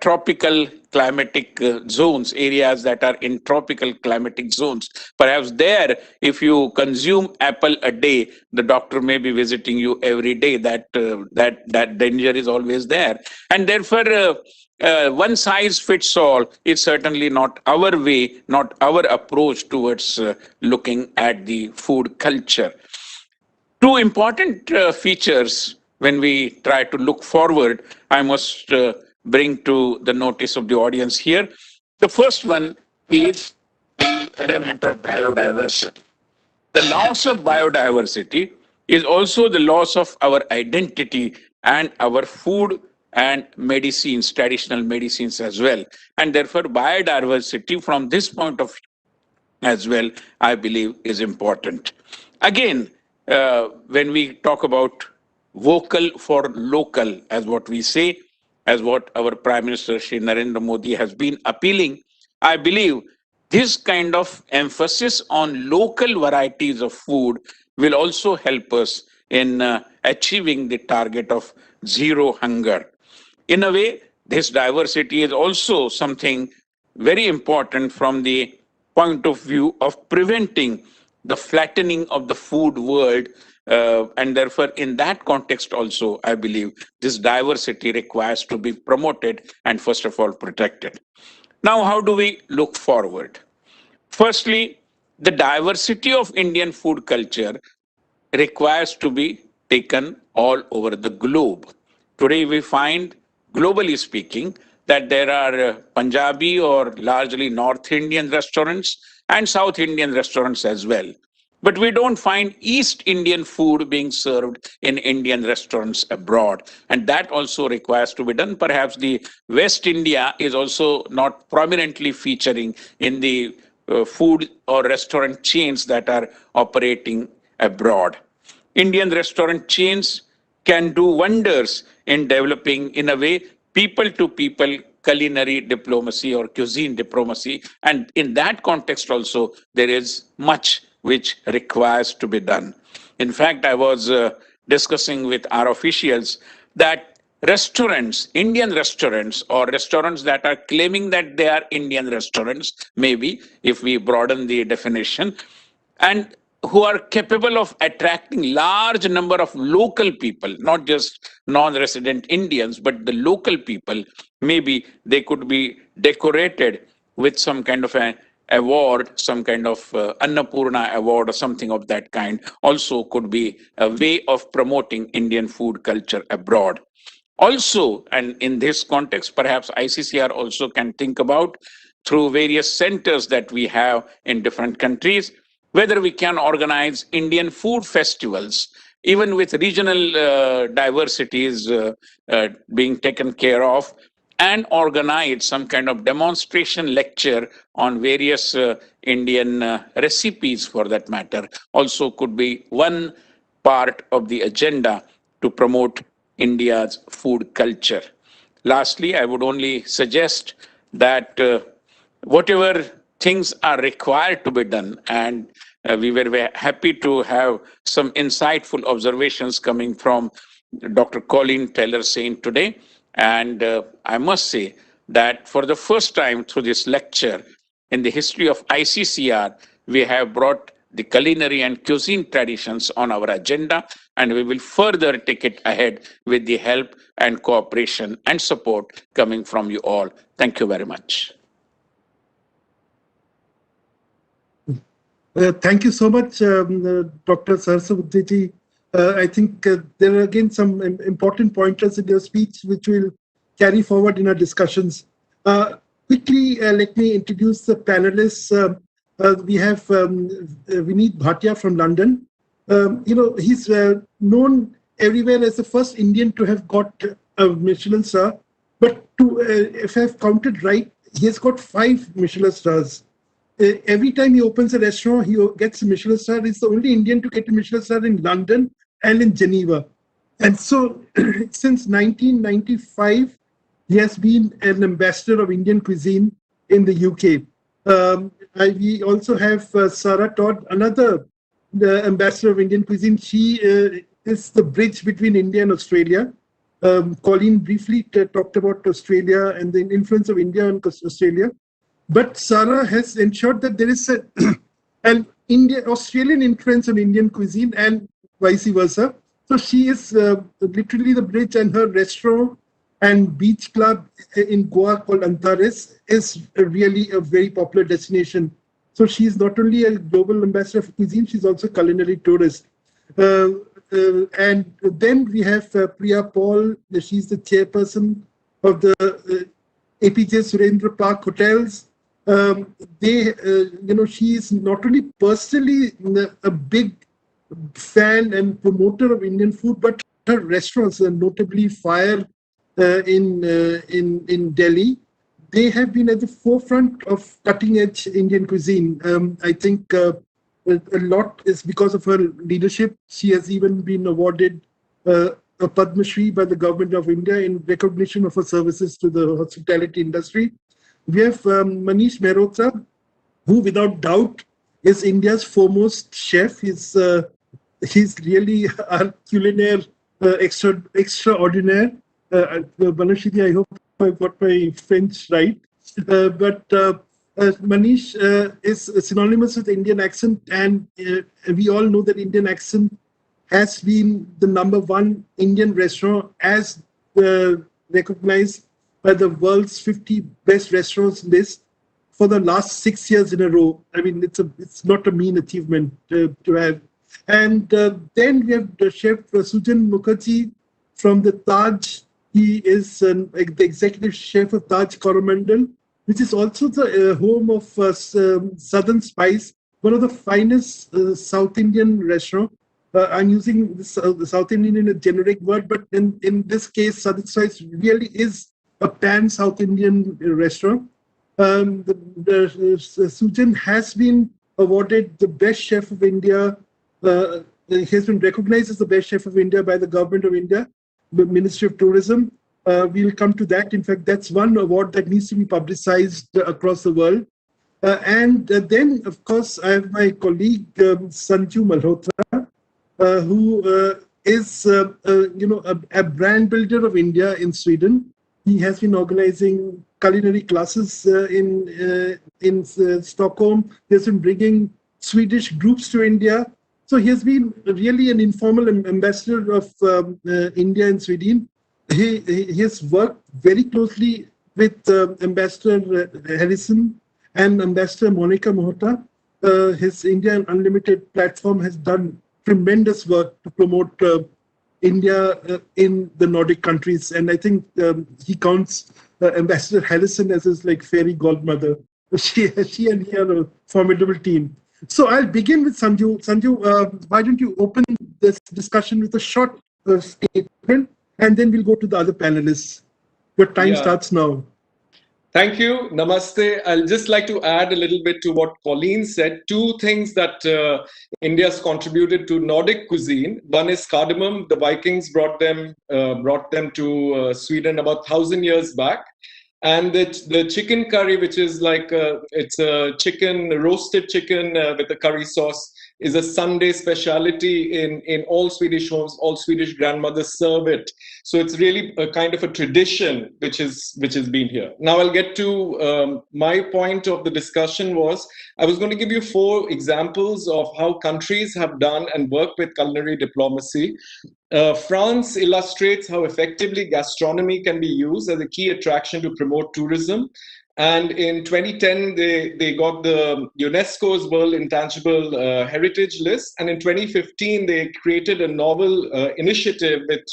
tropical climatic zones, areas that are in tropical climatic zones. Perhaps there, if you consume apple a day, the doctor may be visiting you every day. That danger is always there, and therefore. One size fits all is certainly not our way, not our approach towards looking at the food culture. Two important features when we try to look forward, I must bring to the notice of the audience here. The first one is the element of biodiversity. The loss of biodiversity is also the loss of our identity and our food and medicines, traditional medicines as well. And therefore, biodiversity from this point of as well, I believe, is important. Again, when we talk about vocal for local, as what we say, as what our Prime Minister Shri Narendra Modi has been appealing, I believe this kind of emphasis on local varieties of food will also help us in achieving the target of zero hunger. In a way, this diversity is also something very important from the point of view of preventing the flattening of the food world. And therefore, in that context, also, I believe this diversity requires to be promoted and, first of all, protected. Now, how do we look forward? Firstly, the diversity of Indian food culture requires to be taken all over the globe. Today, we find, globally speaking, that there are Punjabi or largely North Indian restaurants and South Indian restaurants as well. But we don't find East Indian food being served in Indian restaurants abroad. And that also requires to be done. Perhaps the West India is also not prominently featuring in the food or restaurant chains that are operating abroad. Indian restaurant chains can do wonders in developing, in a way, people to people culinary diplomacy or cuisine diplomacy. And in that context, also, there is much which requires to be done. In fact, I was discussing with our officials that restaurants, Indian restaurants, or restaurants that are claiming that they are Indian restaurants, maybe if we broaden the definition, and who are capable of attracting large number of local people, not just non-resident Indians, but the local people. Maybe they could be decorated with some kind of an award, some kind of Annapurna award or something of that kind, also could be a way of promoting Indian food culture abroad. Also, and in this context, perhaps ICCR also can think about, through various centers that we have in different countries, whether we can organize Indian food festivals, even with regional diversities being taken care of, and organize some kind of demonstration lecture on various Indian recipes, for that matter, also could be one part of the agenda to promote India's food culture. Lastly, I would only suggest that whatever things are required to be done, and we were very happy to have some insightful observations coming from Dr. Colleen Taylor-Sain today. And I must say that for the first time through this lecture in the history of ICCR, we have brought the culinary and cuisine traditions on our agenda, and we will further take it ahead with the help and cooperation and support coming from you all. Thank you very much. Thank you so much, Dr. Saraswat Upadhyay. I think there are again some important pointers in your speech which we'll carry forward in our discussions. Quickly, let me introduce the panelists. We have Vineet Bhatia from London. He's known everywhere as the first Indian to have got a Michelin star. But if I've counted right, he has got 5 Michelin stars. Every time he opens a restaurant, he gets a Michelin star. He's the only Indian to get a Michelin star in London and in Geneva. And so since 1995, he has been an ambassador of Indian cuisine in the UK. We also have Sarah Todd, another ambassador of Indian cuisine. She is the bridge between India and Australia. Colleen briefly talked about Australia and the influence of India on Australia. But Sarah has ensured that there is an Australian influence on Indian cuisine and vice versa. So she is literally the bridge, and her restaurant and beach club in Goa called Antares is really a very popular destination. So she is not only a global ambassador for cuisine, she's also a culinary tourist. And then we have Priya Paul. She's the chairperson of the APJ Surendra Park Hotels. She is not only personally a big fan and promoter of Indian food, but her restaurants, notably Fire in Delhi, they have been at the forefront of cutting-edge Indian cuisine. I think a lot is because of her leadership. She has even been awarded a Padma Shri by the government of India in recognition of her services to the hospitality industry. We have Manish Mehrotra, who without doubt is India's foremost chef. He's really our culinary extraordinaire. Banashidi, I hope I got my French right. But Manish is synonymous with Indian accent, and we all know that Indian accent has been the #1 Indian restaurant as recognized by the world's 50 best restaurants list for the last 6 years in a row. I mean, it's not a mean achievement to have. And then we have the chef Sujan Mukherjee from the Taj. He is the executive chef of Taj Coromandel, which is also the home of Southern Spice, one of the finest South Indian restaurants. I'm using the South Indian in a generic word, but in this case, Southern Spice really is a pan-South Indian restaurant. Sujan has been awarded the best chef of India. He has been recognized as the best chef of India by the government of India, the Ministry of Tourism. We'll come to that. In fact, that's one award that needs to be publicized across the world. And then, of course, I have my colleague Sanju Malhotra, who is a brand builder of India in Sweden. He has been organizing culinary classes in Stockholm. He has been bringing Swedish groups to India. So he has been really an informal ambassador of India in Sweden. He has worked very closely with Ambassador Harrison and Ambassador Monica Mohta. His India Unlimited platform has done tremendous work to promote India in the Nordic countries. And I think he counts Ambassador Harrison as his fairy godmother. She and he are a formidable team. So I'll begin with Sanju. Sanju, why don't you open this discussion with a short statement, and then we'll go to the other panelists. Your time starts now. Thank you. Namaste. I'll just like to add a little bit to what Colleen said. Two things that India's contributed to Nordic cuisine. One is cardamom. The Vikings brought them to Sweden about 1,000 years back. And the chicken curry, which is it's a roasted chicken with a curry sauce, is a Sunday specialty in all Swedish homes. All Swedish grandmothers serve it. So it's really a kind of a tradition which has been here. Now I'll get to my point of the discussion was, I was going to give you 4 examples of how countries have done and worked with culinary diplomacy. France illustrates how effectively gastronomy can be used as a key attraction to promote tourism. And in 2010, they got the UNESCO's World Intangible Heritage List. And in 2015, they created a novel initiative with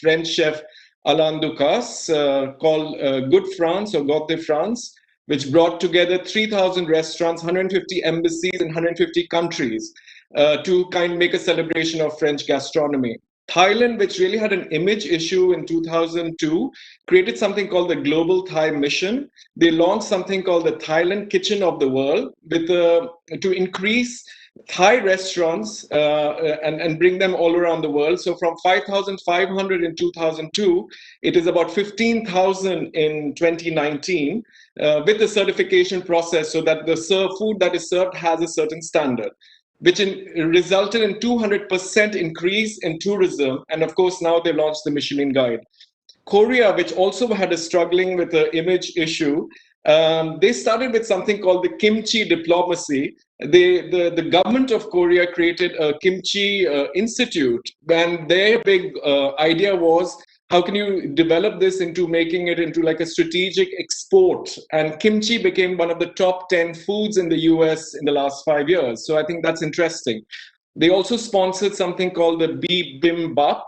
French chef Alain Ducasse called Good France or Gott de France, which brought together 3,000 restaurants, 150 embassies in 150 countries to make a celebration of French gastronomy. Thailand, which really had an image issue in 2002, created something called the Global Thai Mission. They launched something called the Thailand Kitchen of the World to increase Thai restaurants and bring them all around the world. So from 5,500 in 2002, it is about 15,000 in 2019 with the certification process so that the food that is served has a certain standard. which resulted in 200% increase in tourism. And of course, now they launched the Michelin Guide. Korea, which also had a struggling with the image issue, they started with something called the kimchi diplomacy. The government of Korea created a kimchi institute, and their big idea was, how can you develop this into making it into like a strategic export? And kimchi became one of the top 10 foods in the US in the last 5 years. So I think that's interesting. They also sponsored something called the bibimbap.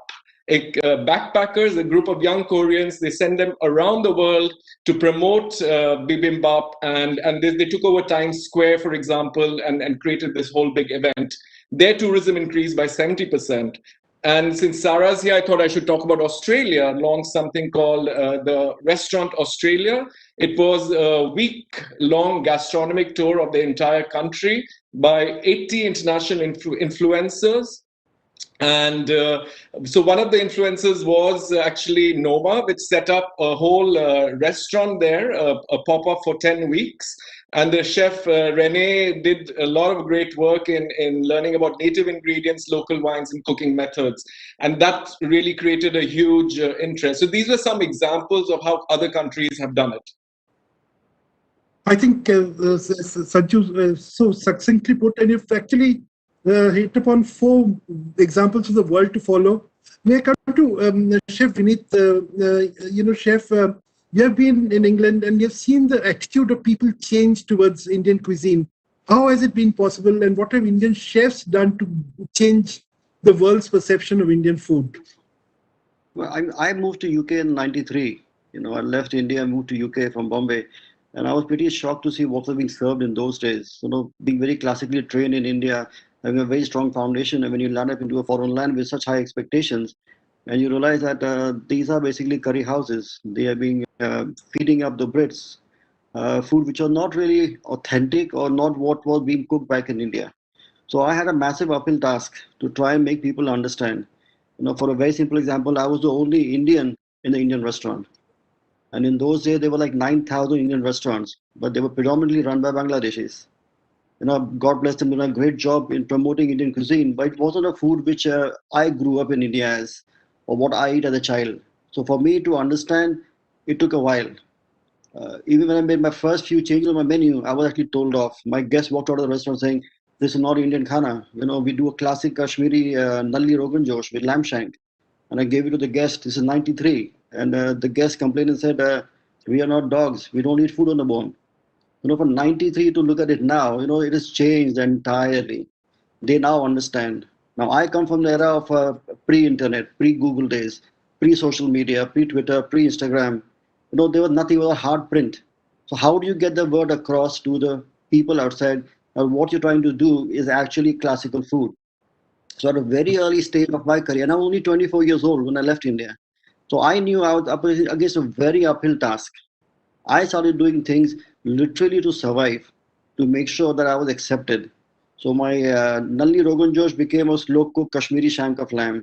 Backpackers, a group of young Koreans, they send them around the world to promote bibimbap, and they took over Times Square, for example, and created this whole big event. Their tourism increased by 70%. And since Sarah's here, I thought I should talk about Australia, launched something called the Restaurant Australia. It was a week-long gastronomic tour of the entire country by 80 international influencers. And so one of the influencers was actually Noma, which set up a whole restaurant there, a pop-up for 10 weeks. And the chef Rene did a lot of great work in learning about native ingredients, local wines, and cooking methods. And that really created a huge interest. So these were some examples of how other countries have done it. I think Sanju so succinctly put, and you've actually hit upon 4 examples of the world to follow. May I come to Chef Vineet? Chef, you have been in England and you've seen the attitude of people change towards Indian cuisine. How has it been possible, and what have Indian chefs done to change the world's perception of Indian food? Well, I moved to UK in '93. I left India and moved to UK from Bombay. And I was pretty shocked to see what was being served in those days. Being very classically trained in India, having a very strong foundation, and when you land up into a foreign land with such high expectations, and you realize that these are basically curry houses. They are being feeding up the Brits food which are not really authentic or not what was being cooked back in India. So I had a massive uphill task to try and make people understand. For a very simple example, I was the only Indian in the Indian restaurant. And in those days, there were like 9,000 Indian restaurants, but they were predominantly run by Bangladeshis. God bless them, did a great job in promoting Indian cuisine, but it wasn't a food which I grew up in India as, or what I eat as a child. So for me to understand, it took a while. Even when I made my first few changes on my menu, I was actually told off. My guests walked out of the restaurant saying, "This is not Indian khana. We do a classic Kashmiri nalli rogan josh with lamb shank." And I gave it to the guest. This is '93. And the guest complained and said, "We are not dogs. We don't eat food on the bone." From '93 to look at it now, it has changed entirely. They now understand. Now, I come from the era of pre-internet, pre-Google days, pre-social media, pre-Twitter, pre-Instagram. There was nothing but a hard print. So how do you get the word across to the people outside? What you're trying to do is actually classical food. So at a very early stage of my career, and I'm only 24 years old when I left India. So I knew I was up against a very uphill task. I started doing things literally to survive, to make sure that I was accepted. So my Nalli Rogan Josh became a slow cooked Kashmiri shank of lamb.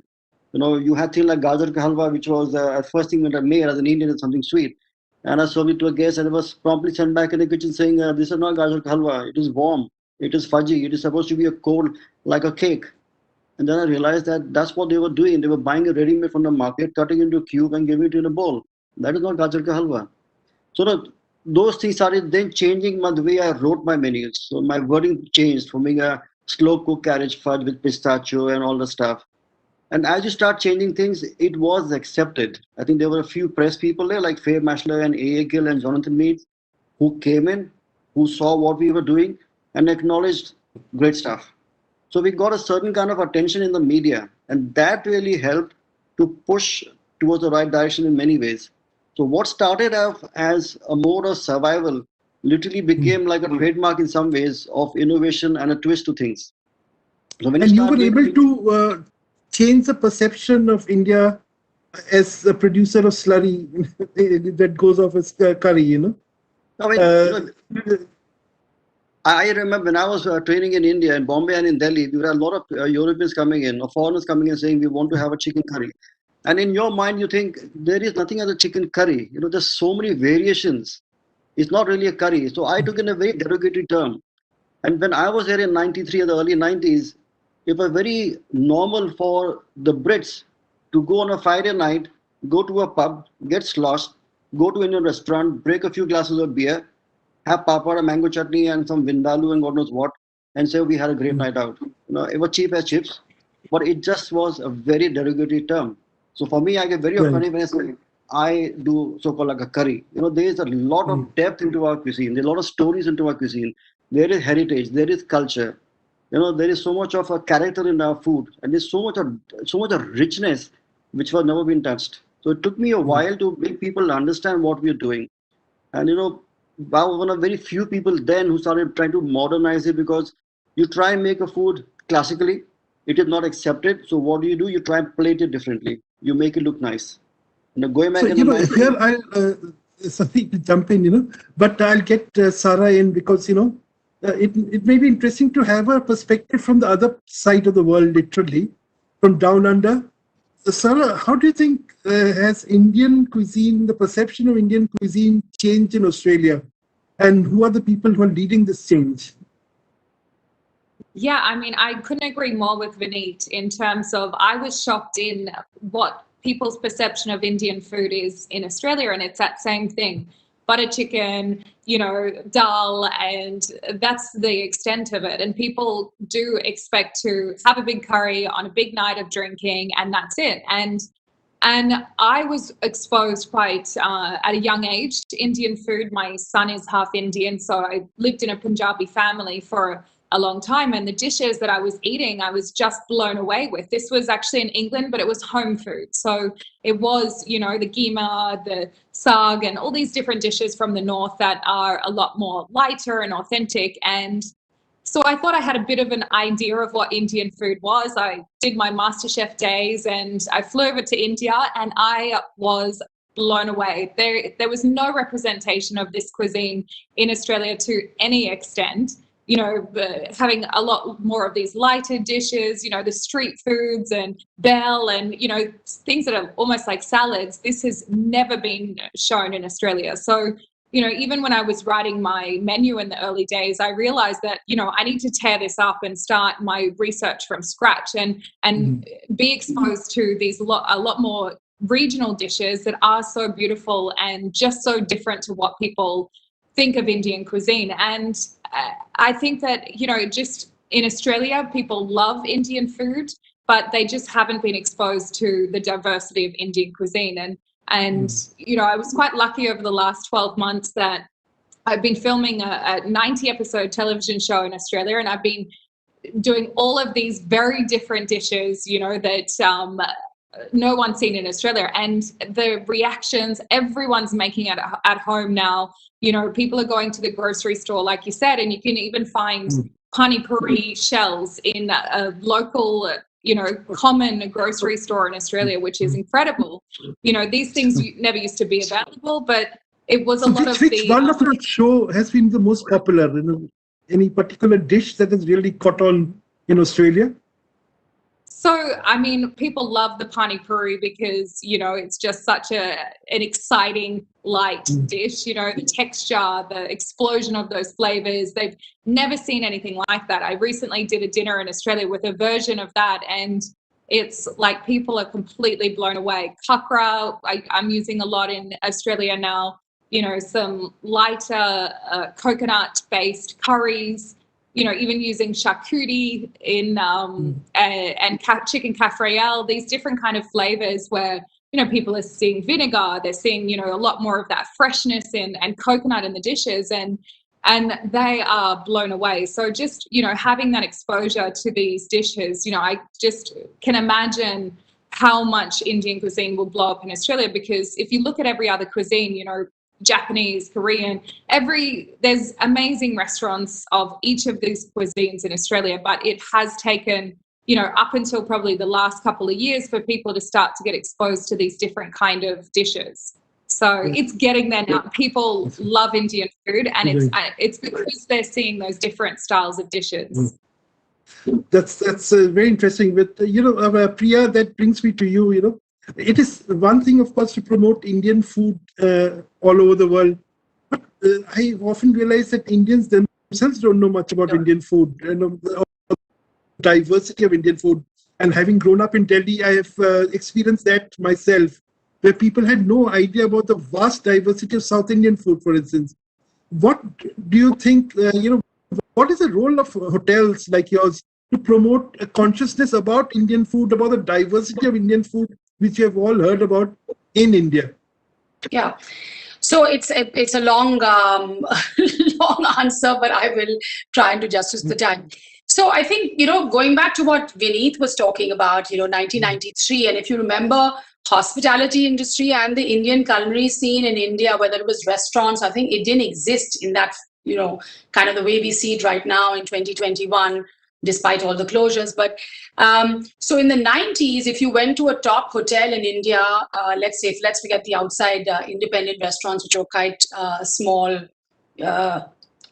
You had things like Gajar ka halwa, which was the first thing that I made as an Indian, is something sweet. And I served it to a guest, and I was promptly sent back in the kitchen saying, "This is not Gajar ka halwa. It is warm. It is fudgy. It is supposed to be a cold like a cake." And then I realized that that's what they were doing. They were buying a ready-made from the market, cutting into a cube and giving it in a bowl. That is not Gajar ka halwa. So those things started then changing the way I wrote my menus. So my wording changed from being a slow-cooked carriage fudge with pistachio and all the stuff. And as you start changing things, it was accepted. I think there were a few press people there, like Faye Mashler and A.A. Gill and Jonathan Meades, who came in, who saw what we were doing, and acknowledged great stuff. So we got a certain kind of attention in the media, and that really helped to push towards the right direction in many ways. So what started off as a mode of survival literally became like a trademark in some ways of innovation and a twist to things. So when you were able to change the perception of India as a producer of slurry that goes off as curry, I remember when I was training in India, in Bombay and in Delhi, there were a lot of Europeans coming in, or foreigners coming in saying, "We want to have a chicken curry." And in your mind, you think, there is nothing as a chicken curry. There's so many variations. It's not really a curry. So I took in a very derogatory term. And when I was here in 93 or the early 90s, it was very normal for the Brits to go on a Friday night, go to a pub, get sloshed, go to an Indian restaurant, break a few glasses of beer, have papad, mango chutney, and some vindaloo and God knows what, and say we had a great night out. It was cheap as chips, but it just was a very derogatory term. So for me, I get very offended when I say I do so-called like a curry. There is a lot of depth into our cuisine. There's a lot of stories into our cuisine. There is heritage. There is culture. There is so much of a character in our food, and there's so much of richness which was never been touched. So it took me a while to make people understand what we're doing. And I was one of very few people then who started trying to modernize it, because you try and make a food classically, it is not accepted. So what do? You try and plate it differently. You make it look nice. Going back here I'll sorry to jump in, but I'll get Sarah in, because it may be interesting to have a perspective from the other side of the world, literally from down under. Sarah, how do you think has Indian cuisine, the perception of Indian cuisine, changed in Australia, and who are the people who are leading this change? Yeah, I mean, I couldn't agree more with Vineet in terms of I was shocked in what people's perception of Indian food is in Australia, and it's that same thing. Butter chicken, dal, and that's the extent of it. And people do expect to have a big curry on a big night of drinking, and that's it. And I was exposed quite at a young age to Indian food. My son is half Indian, so I lived in a Punjabi family for a long time, and the dishes that I was eating, I was just blown away with. This was actually in England, but it was home food. So it was, the geema, the saag, and all these different dishes from the north that are a lot more lighter and authentic. And so I thought I had a bit of an idea of what Indian food was. I did my MasterChef days, and I flew over to India, and I was blown away. There was no representation of this cuisine in Australia to any extent. Having a lot more of these lighter dishes, the street foods and bell and, things that are almost like salads. This has never been shown in Australia. So, even when I was writing my menu in the early days, I realized that, I need to tear this up and start my research from scratch and be exposed to these a lot more regional dishes that are so beautiful and just so different to what people think of Indian cuisine. And I think that, just in Australia, people love Indian food, but they just haven't been exposed to the diversity of Indian cuisine. And I was quite lucky over the last 12 months that I've been filming a 90-episode television show in Australia, and I've been doing all of these very different dishes, that no one's seen in Australia. And the reactions, everyone's making it at home now. People are going to the grocery store, like you said, and you can even find pani puri shells in a local, common grocery store in Australia, which is incredible. These things never used to be available, but it was a lot of Which one of your show has been the most popular? Any particular dish that has really caught on in Australia? So, I mean, people love the pani puri because, it's just such an exciting, light dish, the texture, the explosion of those flavors. They've never seen anything like that. I recently did a dinner in Australia with a version of that, and it's like people are completely blown away. Kakra, I'm using a lot in Australia now, some lighter coconut-based curries. Even using charcuterie and chicken cafriel, these different kind of flavors where, people are seeing vinegar, they're seeing, a lot more of that freshness and coconut in the dishes, and they are blown away. So just, having that exposure to these dishes, I just can imagine how much Indian cuisine will blow up in Australia, because if you look at every other cuisine, Japanese, Korean, there's amazing restaurants of each of these cuisines in Australia, but it has taken, up until probably the last couple of years for people to start to get exposed to these different kind of dishes. So it's getting there now. People love Indian food, and it's because they're seeing those different styles of dishes. That's very interesting. But Priya, that brings me to you. It is one thing, of course, to promote Indian food all over the world. But I often realize that Indians themselves themselves don't know much about Indian food, the diversity of Indian food. And having grown up in Delhi, I have experienced that myself, where people had no idea about the vast diversity of South Indian food, for instance. What do you think, what is the role of hotels like yours to promote a consciousness about Indian food, about the diversity of Indian food, which you have all heard about in India? Yeah. So it's a long long answer, but I will try and do justice to the time. So I think, going back to what Vineet was talking about, 1993, and if you remember, hospitality industry and the Indian culinary scene in India, whether it was restaurants, I think it didn't exist in that, kind of the way we see it right now in 2021, despite all the closures. But so in the 90s, if you went to a top hotel in India, let's forget the outside independent restaurants, which are quite small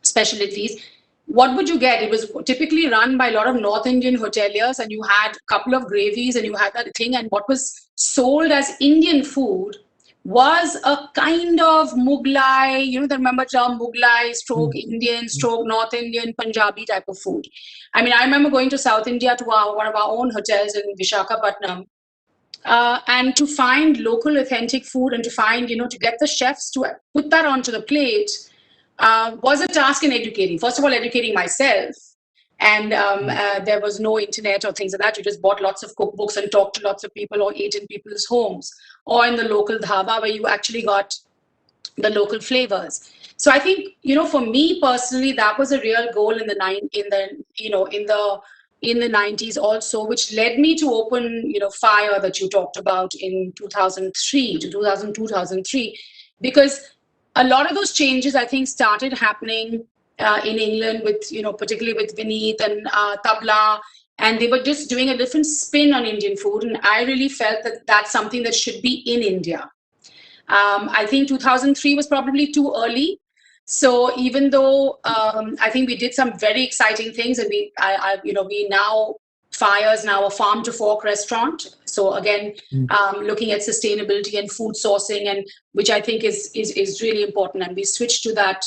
specialties, what would you get? It was typically run by a lot of North Indian hoteliers, and you had a couple of gravies and you had that thing. And what was sold as Indian food was a kind of Mughlai, the remember term Mughlai, stroke Indian, stroke North Indian, Punjabi type of food. I mean, I remember going to South India to one of our own hotels in Visakhapatnam, and to find local authentic food and to find, to get the chefs to put that onto the plate was a task in educating. First of all, educating myself. And there was no internet or things like that. You just bought lots of cookbooks and talked to lots of people or ate in people's homes or in the local dhaba where you actually got the local flavors. So I think, for me personally, that was a real goal in the 90s also, which led me to open, FIRE that you talked about in 2003 to 2002, 2003, because a lot of those changes, I think, started happening in England with, particularly with Vineet and Tabla, and they were just doing a different spin on Indian food. And I really felt that that's something that should be in India. I think 2003 was probably too early. So even though I think we did some very exciting things, and we now, FIRE is now a farm to fork restaurant. So again, looking at sustainability and food sourcing, and which I think is really important. And we switched to that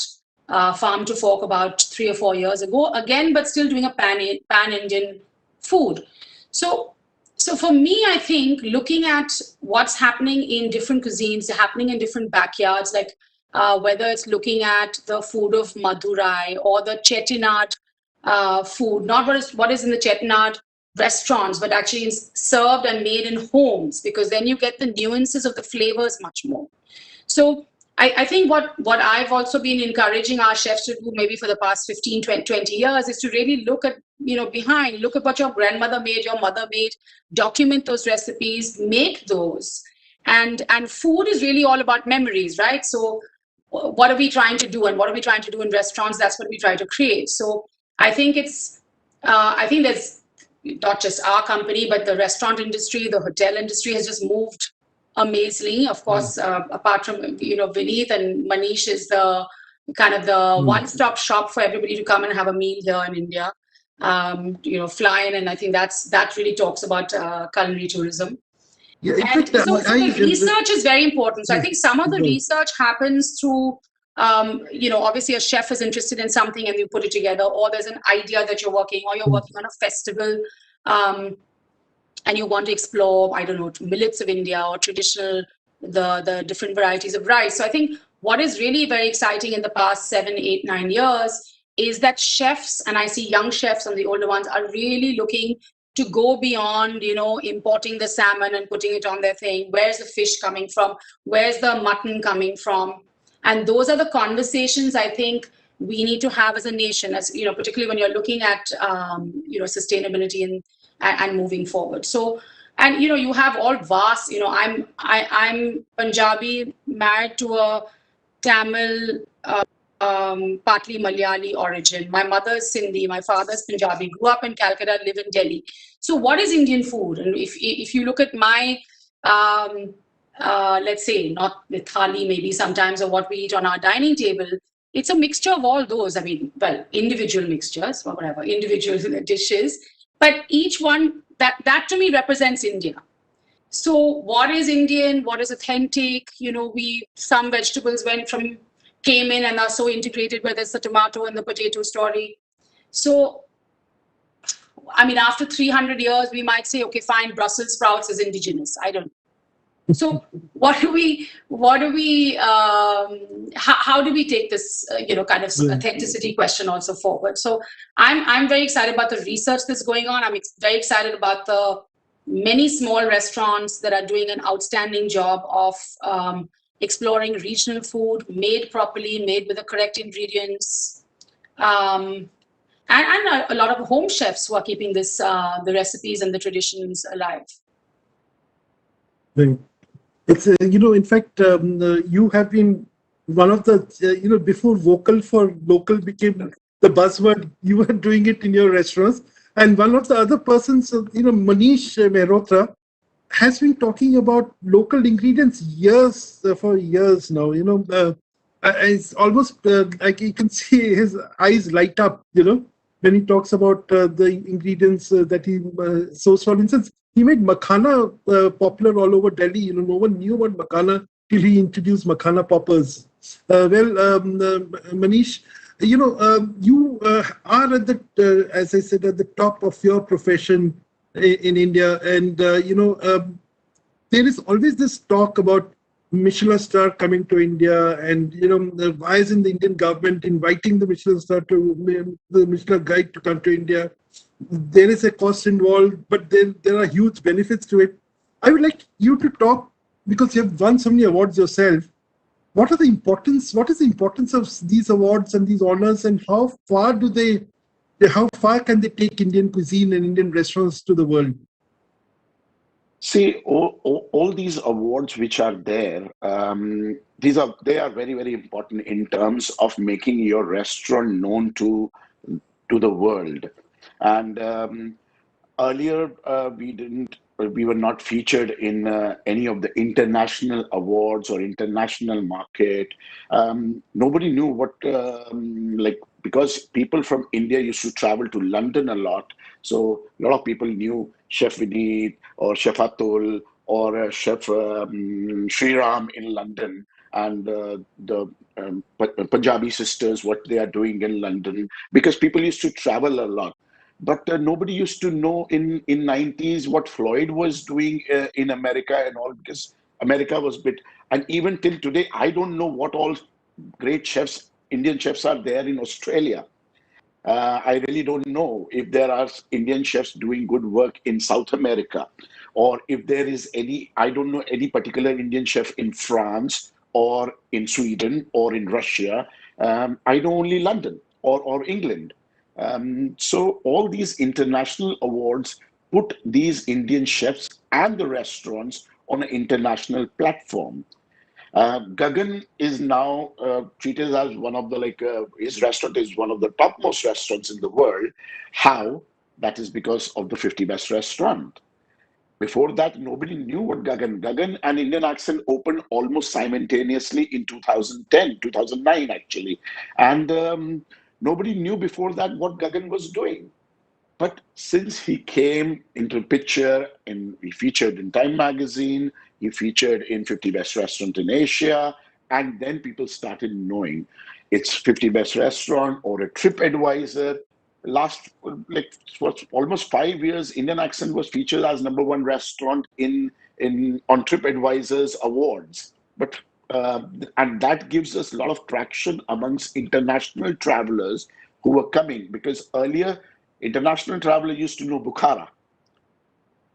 farm to fork about 3 or 4 years ago again, but still doing a pan-Indian food. So for me, I think looking at what's happening in different cuisines, happening in different backyards, like whether it's looking at the food of Madurai or the Chettinad food, not what is in the Chettinad restaurants, but actually served and made in homes, because then you get the nuances of the flavors much more. So I think what I've also been encouraging our chefs to do maybe for the past 15, 20 years is to really look at, look at what your grandmother made, your mother made, document those recipes, make those. And food is really all about memories, right? So what are we trying to do, and what are we trying to do in restaurants? That's what we try to create. So I think there's not just our company, but the restaurant industry, the hotel industry has just moved amazingly. Of course, apart from, Vineet and Manish is the kind of the one-stop shop for everybody to come and have a meal here in India. Fly in, and I think that really talks about culinary tourism. Yeah, and so the research is very important. So I think some of the research happens through, obviously a chef is interested in something and you put it together, or there's an idea that you're working, or you're working on a festival, and you want to explore, I don't know, millets of India or traditional, the different varieties of rice. So I think what is really very exciting in the past 7, 8, 9 years is that chefs, and I see young chefs and the older ones, are really looking to go beyond, importing the salmon and putting it on their thing. Where's the fish coming from? Where's the mutton coming from? And those are the conversations I think we need to have as a nation, as particularly when you're looking at sustainability and moving forward. So, and you have all vast. I'm Punjabi, married to a Tamil, partly Malayali origin. My mother is Sindhi, my father is Punjabi, grew up in Calcutta, live in Delhi. So what is Indian food? And if you look at my, let's say, not with thali maybe sometimes, or what we eat on our dining table, it's a mixture of all those. I mean, well, individual mixtures, or whatever, individual dishes, but each one, that to me represents India. So what is Indian? What is authentic? Some vegetables went from came in and are so integrated, whether it's the tomato and the potato story. So, I mean, after 300 years, we might say, okay, fine, Brussels sprouts is indigenous. I don't know. So how do we take this, kind of authenticity question also forward? So I'm very excited about the research that's going on. I'm very excited about the many small restaurants that are doing an outstanding job of exploring regional food, made properly, made with the correct ingredients. And a lot of home chefs who are keeping this, the recipes and the traditions alive. Right. It's, in fact, you have been one of the, before vocal for local became the buzzword, you were doing it in your restaurants. And one of the other persons, Manish Mehrotra, has been talking about local ingredients for years now. It's almost like you can see his eyes light up, when he talks about the ingredients that he sourced. For instance, he made makhana popular all over Delhi. No one knew about makhana till he introduced makhana poppers. Manish, you are at the, as I said, at the top of your profession in India, and there is always this talk about Michelin star coming to India, and why isn't the Indian government inviting the Michelin star the Michelin guide to come to India? There is a cost involved, but there are huge benefits to it. I would like you to talk, because you have won so many awards yourself. What is the importance of these awards and these honors, and how far can they take Indian cuisine and Indian restaurants to the world? See, all these awards which are there, they are very, very important in terms of making your restaurant known to the world. And earlier, we were not featured in any of the international awards or international market. Nobody knew what, because people from India used to travel to London a lot. So a lot of people knew Chef Vineet or Chef Atul or Chef Sriram in London, and the Punjabi sisters, what they are doing in London, because people used to travel a lot. But nobody used to know in 90s what Floyd was doing in America and all, because America was bit. And even till today, I don't know what all great chefs, Indian chefs, are there in Australia. I really don't know if there are Indian chefs doing good work in South America, or if there is I don't know any particular Indian chef in France or in Sweden or in Russia. I know only London or England. So all these international awards put these Indian chefs and the restaurants on an international platform. Gagan is now treated as one of the, his restaurant is one of the topmost restaurants in the world. How? That is because of the 50 Best Restaurant. Before that, nobody knew what Gagan and Indian Accent opened almost simultaneously in 2010, 2009 actually. And nobody knew before that what Gagan was doing. But since he came into the picture, and he featured in Time magazine, he featured in 50 Best Restaurant in Asia, and then people started knowing it's 50 Best Restaurant or a TripAdvisor. Last, for almost 5 years, Indian Accent was featured as #1 restaurant on TripAdvisor's awards. But and that gives us a lot of traction amongst international travelers who were coming, because earlier international traveler used to know Bukhara.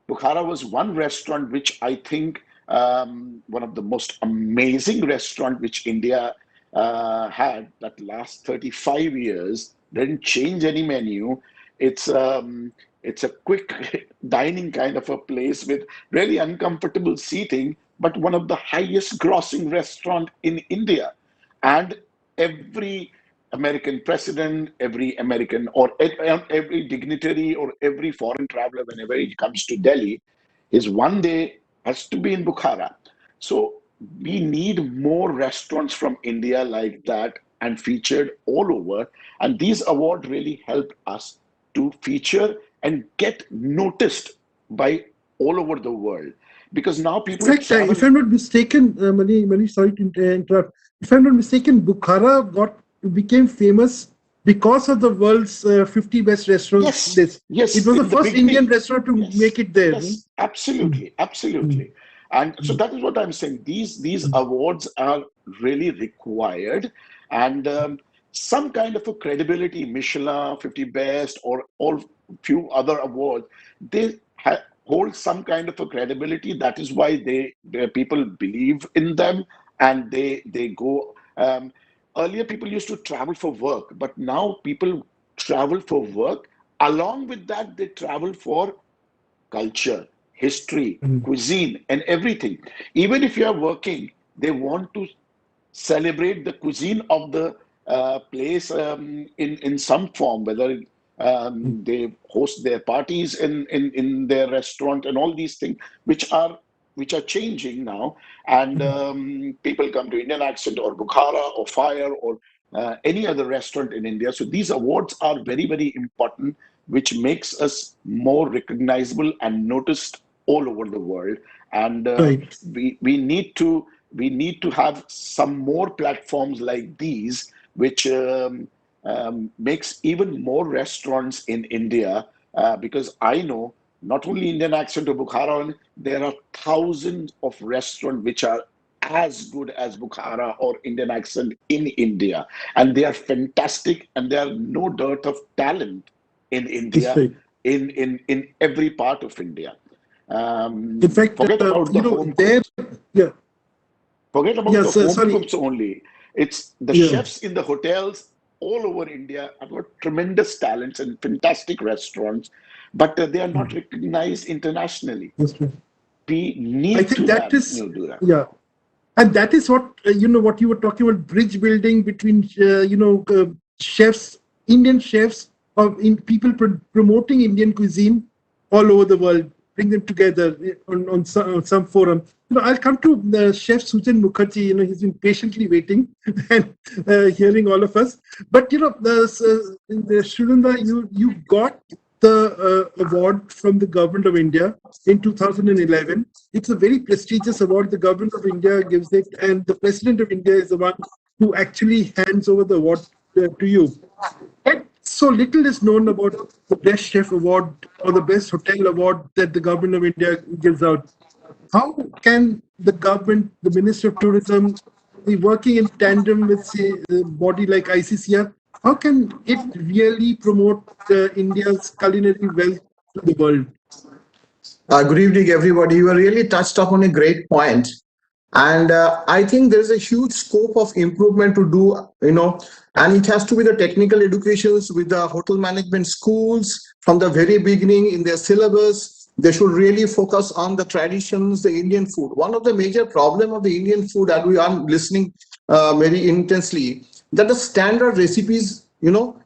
Bukhara was one restaurant which I think one of the most amazing restaurant which India had that last 35 years, didn't change any menu. It's a quick dining kind of a place with really uncomfortable seating, but one of the highest grossing restaurant in India. And every American president, every American or every dignitary or every foreign traveler, whenever he comes to Delhi, his one day has to be in Bukhara. So we need more restaurants from India like that and featured all over. And these awards really help us to feature and get noticed by all over the world. Because now people. In fact, if I'm not mistaken, Manish, sorry to interrupt. if I'm not mistaken, Bukhara became famous because of the world's 50 best restaurants Yes, list. yes. It was the In the first Indian beginning, restaurant to yes, make it there. yes, Mm, absolutely, mm, absolutely. And so mm, that is what I'm saying. These mm. awards are really required, and some kind of a credibility, Michelin 50 Best or all few other awards, they hold some kind of a credibility. That is why people believe in them, and they go. Earlier, people used to travel for work, but now people travel for work. Along with that, they travel for culture, history, Mm. cuisine, and everything. Even if you are working, they want to celebrate the cuisine of the place in some form, whether they host their parties in their restaurant and all these things, which are changing now. And people come to Indian Accent or Bukhara or Fire or any other restaurant in India. So these awards are very, very important, which makes us more recognizable and noticed all over the world. And Right. we need to have some more platforms like these, which makes even more restaurants in India. Because I know not only Indian Accent or Bukhara, there are thousands of restaurants which are as good as Bukhara or Indian Accent in India, and they are fantastic, and there are no dearth of talent in That's India, right. in every part of India. In fact, Forget about the home there, cooks. yeah, Forget about the yes, home sorry, cooks only. It's the yeah. chefs in the hotels all over India have got tremendous talents and fantastic restaurants, but they are not Mm, recognized internationally. that's right. We I need think to that have is, do that. yeah. And that is what what you were talking about, bridge building between chefs, Indian chefs, or in people promoting Indian cuisine all over the world, bring them together on some forum. I'll come to Chef Sujan Mukherjee. He's been patiently waiting and hearing all of us. But the Shrulanda, you got the award from the government of India in 2011. It's a very prestigious award. The government of India gives it, and the president of India is the one who actually hands over the award to you. And so little is known about the Best Chef Award or the Best Hotel Award that the government of India gives out. How can the government, the Minister of Tourism, be working in tandem with, say, a body like ICCR? How can it really promote India's culinary wealth to the world? Good evening, everybody. You are really touched upon a great point. And I think there's a huge scope of improvement to do, and it has to be the technical educations with the hotel management schools from the very beginning in their syllabus. They should really focus on the traditions, the Indian food. One of the major problem of the Indian food, and we are listening very intensely, that the standard recipes,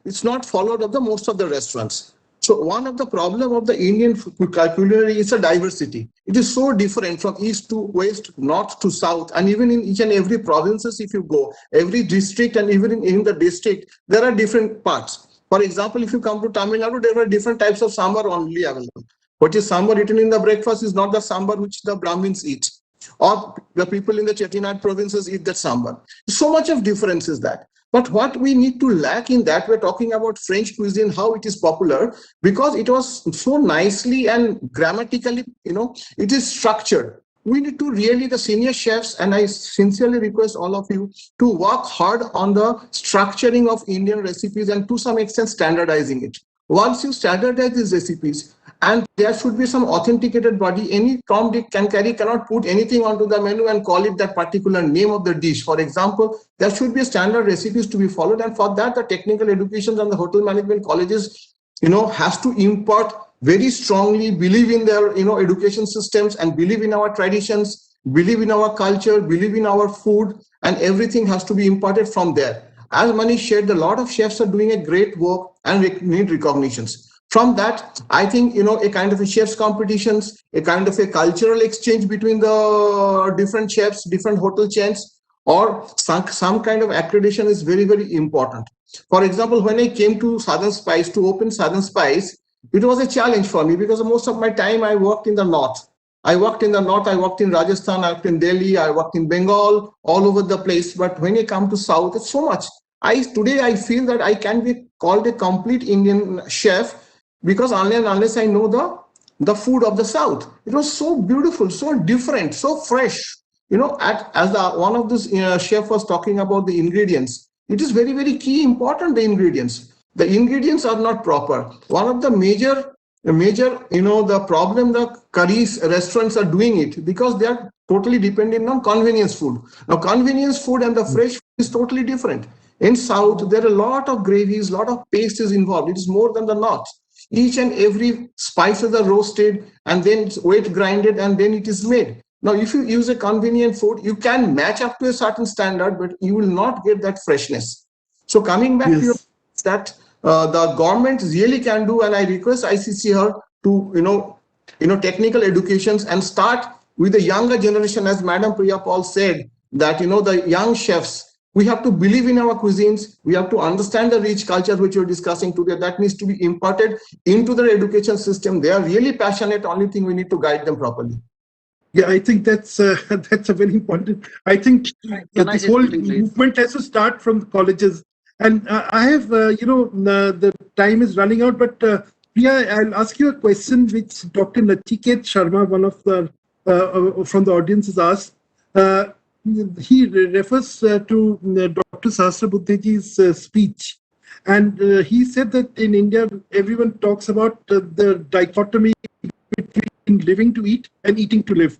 it's not followed of the most of the restaurants. So one of the problem of the Indian culinary is a diversity. It is so different from east to west, north to south, and even in each and every provinces, if you go, every district, and even in the district, there are different parts. For example, if you come to Tamil Nadu, there are different types of sambar only available. What is sambar eaten in the breakfast is not the sambar which the Brahmins eat, or the people in the Chettinad provinces eat that sambar. So much of difference is that. But what we need to lack in that, we're talking about French cuisine, how it is popular, because it was so nicely and grammatically, it is structured. We need to really, the senior chefs, and I sincerely request all of you to work hard on the structuring of Indian recipes and to some extent standardizing it. Once you standardize these recipes, and there should be some authenticated body, any Tom, Dick, can carry cannot put anything onto the menu and call it that particular name of the dish. For example, there should be standard recipes to be followed, and for that the technical education and the hotel management colleges has to impart very strongly, believe in their education systems and believe in our traditions, believe in our culture, believe in our food, and everything has to be imparted from there. As Manish shared, a lot of chefs are doing a great work and need recognitions. From that, I think, a kind of a chefs competitions, a kind of a cultural exchange between the different chefs, different hotel chains, or some kind of accreditation is very, very important. For example, when I came to Southern Spice, to open Southern Spice, it was a challenge for me because most of my time I worked in the north. I worked in the north, I worked in Rajasthan, I worked in Delhi, I worked in Bengal, all over the place. But when you come to south, it's so much. Today I feel that I can be called a complete Indian chef, because unless I know the food of the south. It was so beautiful, so different, so fresh. One of this chef was talking about the ingredients. It is very, very key, important, the ingredients. The ingredients are not proper. One of the major, the problem the curries restaurants are doing it because they are totally dependent on convenience food. Now, convenience food and the fresh food is totally different. In South, there are a lot of gravies, a lot of pastes involved. It is more than the North. Each and every spices are roasted and then it's wet grinded and then it is made. Now, if you use a convenient food, you can match up to a certain standard, but you will not get that freshness. So coming back to your that the government really can do, and I request ICCR to technical educations and start with the younger generation, as Madam Priya Paul said, that the young chefs. We have to believe in our cuisines. We have to understand the rich culture which we're discussing today. That needs to be imparted into the education system. They are really passionate. Only thing we need to guide them properly. Yeah, I think that's a very important. I think this whole movement has to start from the colleges. And I have, the time is running out, but Priya, I'll ask you a question which Dr. Nachiket Sharma, one of the from the audience, has asked. He refers to Dr. Sahasrabuddheji's speech, and he said that in India, everyone talks about the dichotomy between living to eat and eating to live.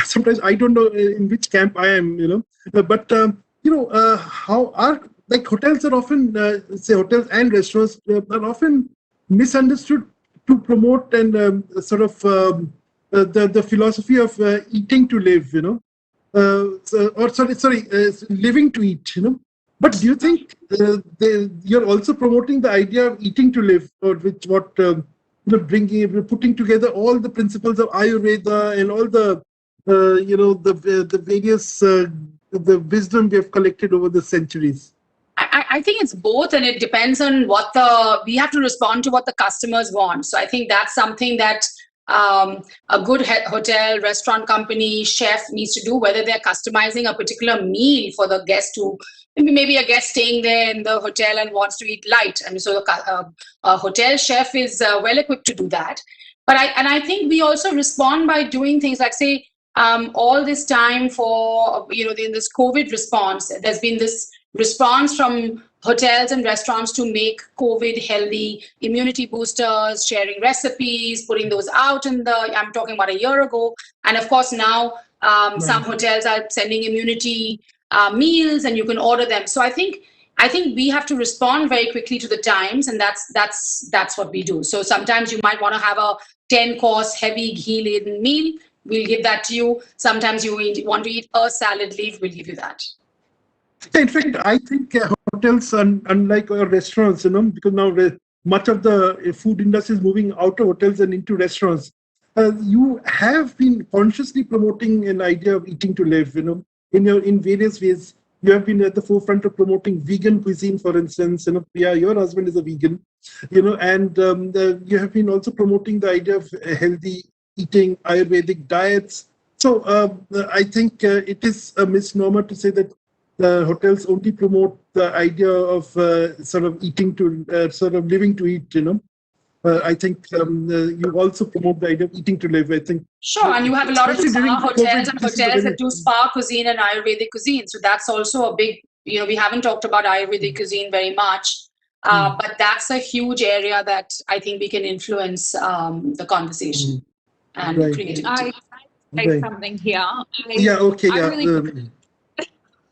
Sometimes I don't know in which camp I am, but how are hotels are often, hotels and restaurants are often misunderstood to promote and the philosophy of eating to live, living to eat, But do you think you're also promoting the idea of eating to live, or putting together all the principles of Ayurveda and all the the various the wisdom we have collected over the centuries? I think it's both, and it depends on we have to respond to what the customers want. So I think that's something that a good hotel, restaurant company, chef needs to do, whether they're customizing a particular meal for the guest who, maybe a guest staying there in the hotel and wants to eat light. And so a hotel chef is well equipped to do that. But I think we also respond by doing things like, say, all this time for, in this COVID response, there's been this response from hotels and restaurants to make COVID healthy immunity boosters, sharing recipes, putting those out I'm talking about a year ago. And of course, now some hotels are sending immunity meals and you can order them. So I think we have to respond very quickly to the times, and that's what we do. So sometimes you might want to have a 10-course heavy ghee-laden meal. We'll give that to you. Sometimes you want to eat a salad leaf, we'll give you that. In fact, I think hotels, unlike restaurants, because now much of the food industry is moving out of hotels and into restaurants. You have been consciously promoting an idea of eating to live, in various ways. You have been at the forefront of promoting vegan cuisine, for instance. Priya, your husband is a vegan, and you have been also promoting the idea of healthy eating, Ayurvedic diets. So I think it is a misnomer to say that hotels only promote the idea of eating to living to eat. I think you also promote the idea of eating to live. I think sure, and you have a lot of spa hotels and hotels that do spa cuisine and Ayurvedic cuisine. So that's also a big. We haven't talked about Ayurvedic cuisine very much, but that's a huge area that I think we can influence the conversation and creativity. I say something here.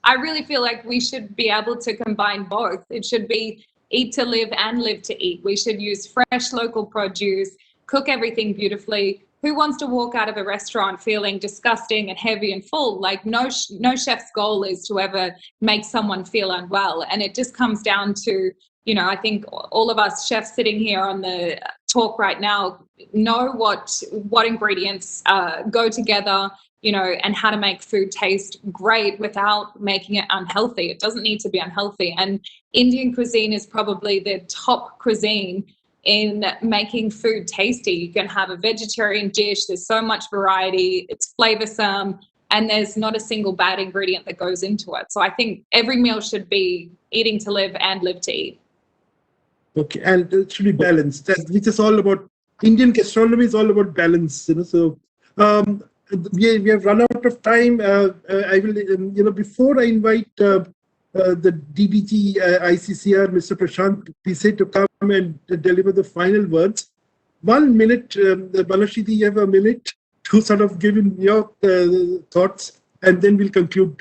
I really feel like we should be able to combine both. It should be eat to live and live to eat. We should use fresh local produce, cook everything beautifully. Who wants to walk out of a restaurant feeling disgusting and heavy and full? Like no chef's goal is to ever make someone feel unwell. And it just comes down to, I think all of us chefs sitting here on the talk right now know what ingredients go together, and how to make food taste great without making it unhealthy. It doesn't need to be unhealthy. And Indian cuisine is probably the top cuisine in making food tasty. You can have a vegetarian dish, there's so much variety, it's flavoursome, and there's not a single bad ingredient that goes into it. So I think every meal should be eating to live and live to eat. Okay, and it should be balanced, which is all about Indian gastronomy is all about balance. So we have run out of time. I will, before I invite the DBG ICCR, Mr. Prashant Pise, to come and deliver the final words. 1 minute, Banashri, you have a minute to sort of give in your thoughts, and then we'll conclude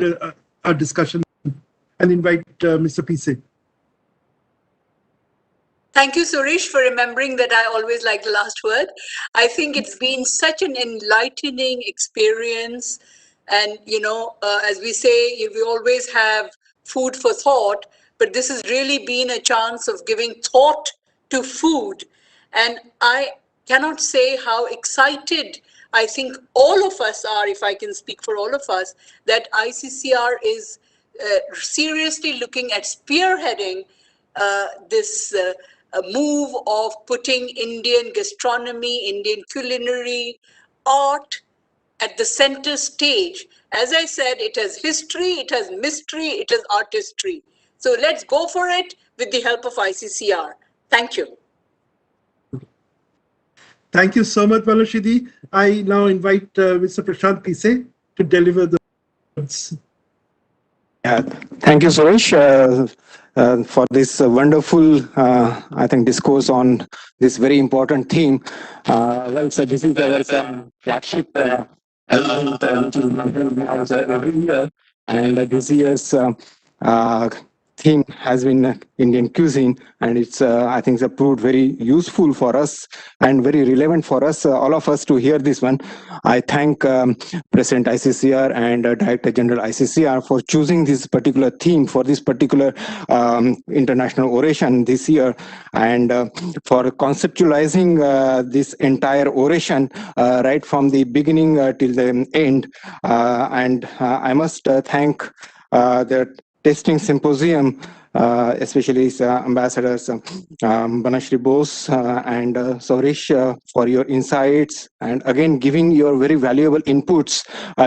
our discussion and invite Mr. Pise. Thank you, Suresh, for remembering that I always like the last word. I think it's been such an enlightening experience. And, as we say, we always have food for thought, but this has really been a chance of giving thought to food. And I cannot say how excited I think all of us are, if I can speak for all of us, that ICCR is seriously looking at spearheading this move of putting Indian gastronomy, Indian culinary, art at the center stage. As I said, it has history, it has mystery, it has artistry. So let's go for it with the help of ICCR. Thank you. Thank you so much, Banashri. I now invite Mr. Prashant Pise to deliver the words. Thank you, Suresh, for this wonderful, I think, discourse on this very important theme. Well, so this is our flagship event, which is held every year, and this year's theme has been Indian cuisine, and it's I think it's proved very useful for us and very relevant for us, all of us, to hear this one. I thank President ICCR and Director General ICCR for choosing this particular theme for this particular international oration this year, and for conceptualizing this entire oration right from the beginning till the end. And I must thank the Tasting Symposium, especially ambassadors Banashri Bose and Suresh, for your insights, and again giving your very valuable inputs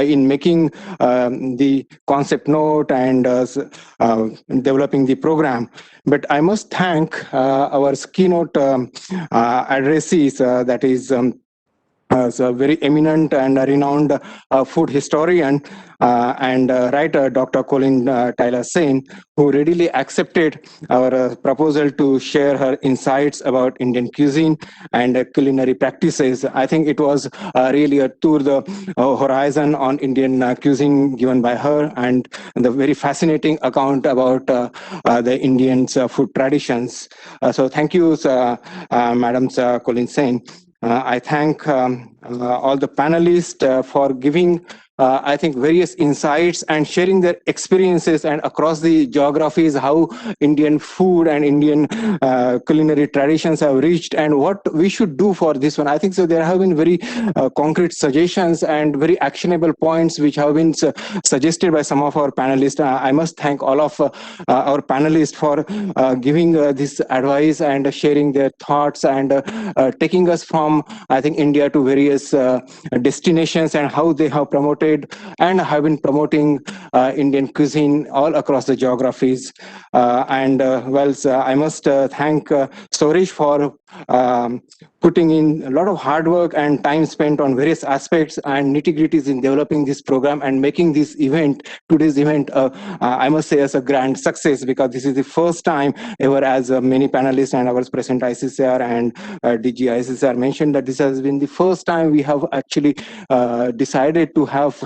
in making the concept note and developing the program. But I must thank our keynote addressees, that is as a very eminent and renowned food historian and writer, Dr. Colin Tyler Sain, who readily accepted our proposal to share her insights about Indian cuisine and culinary practices. I think it was really a tour the horizon on Indian cuisine given by her, and the very fascinating account about the Indian food traditions. So thank you, Madam Colin Sain. I thank all the panelists for giving I think various insights and sharing their experiences and across the geographies, how Indian food and Indian culinary traditions have reached and what we should do for this one. I think so there have been very concrete suggestions and very actionable points which have been suggested by some of our panelists. I must thank all of our panelists for giving this advice and sharing their thoughts and taking us from, I think, India to various destinations and how they have promoted and have been promoting Indian cuisine all across the geographies. I must thank Suresh for putting in a lot of hard work and time spent on various aspects and nitty-gritties in developing this program and making this event, today's event, I must say, as a grand success, because this is the first time ever, as many panelists and our present ICCR and DG ICCR mentioned, that this has been the first time we have actually decided to have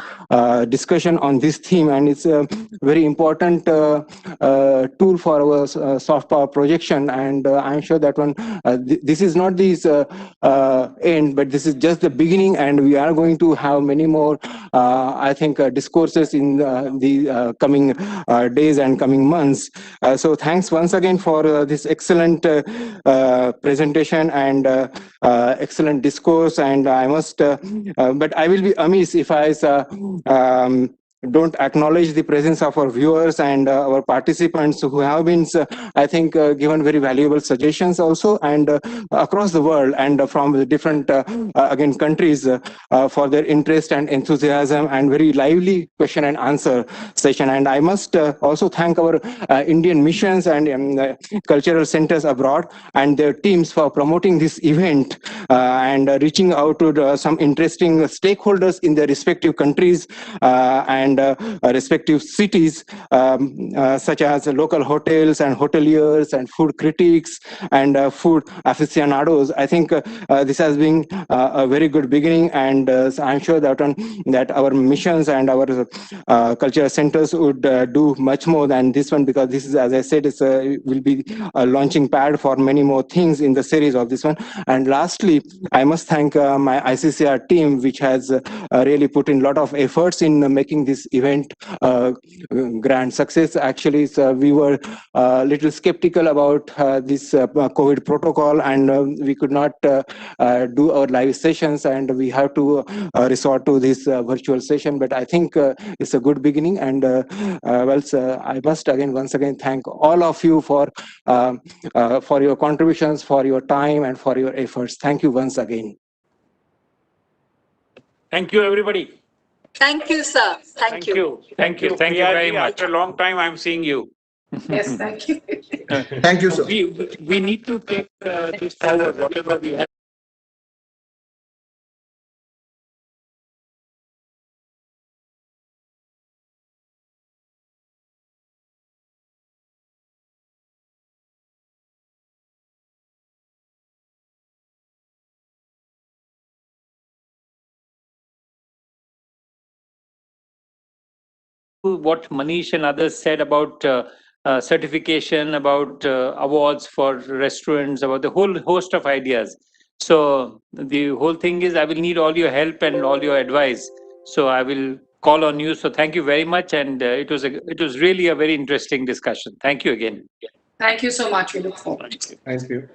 discussion on this theme, and it's a very important tool for our soft power projection. And I'm sure that one, this is not the end, but this is just the beginning, and we are going to have many more, I think, discourses in the coming days and coming months. So thanks once again for this excellent presentation and excellent discourse. And I must, but I will be amiss if I don't acknowledge the presence of our viewers and our participants who have been, I think, given very valuable suggestions also, and across the world and from the different, again, countries for their interest and enthusiasm and very lively question and answer session. And I must also thank our Indian missions and cultural centers abroad and their teams for promoting this event and reaching out to some interesting stakeholders in their respective countries and respective cities, such as local hotels and hoteliers and food critics and food aficionados. I think this has been a very good beginning, and I'm sure that our missions and our cultural centers would do much more than this one, because this is, as I said, will be a launching pad for many more things in the series of this one. And lastly, I must thank my ICCR team, which has really put in a lot of efforts in making this event grand success. Actually, we were a little skeptical about this COVID protocol, and we could not do our live sessions, and we have to resort to this virtual session. But I think it's a good beginning, and I must once again thank all of you for your contributions, for your time, and for your efforts. Thank you once again. Thank you, everybody. Thank you, sir. Thank you. Thank you very much. After a long time, I'm seeing you. Yes, thank you. Thank you, sir. We need to take this forward, whatever we have. What Manish and others said about certification, about awards for restaurants, about the whole host of ideas. So the whole thing is, I will need all your help and all your advice. So I will call on you. So thank you very much, and it was really a very interesting discussion. Thank you again. Thank you so much. We look forward. Thank you.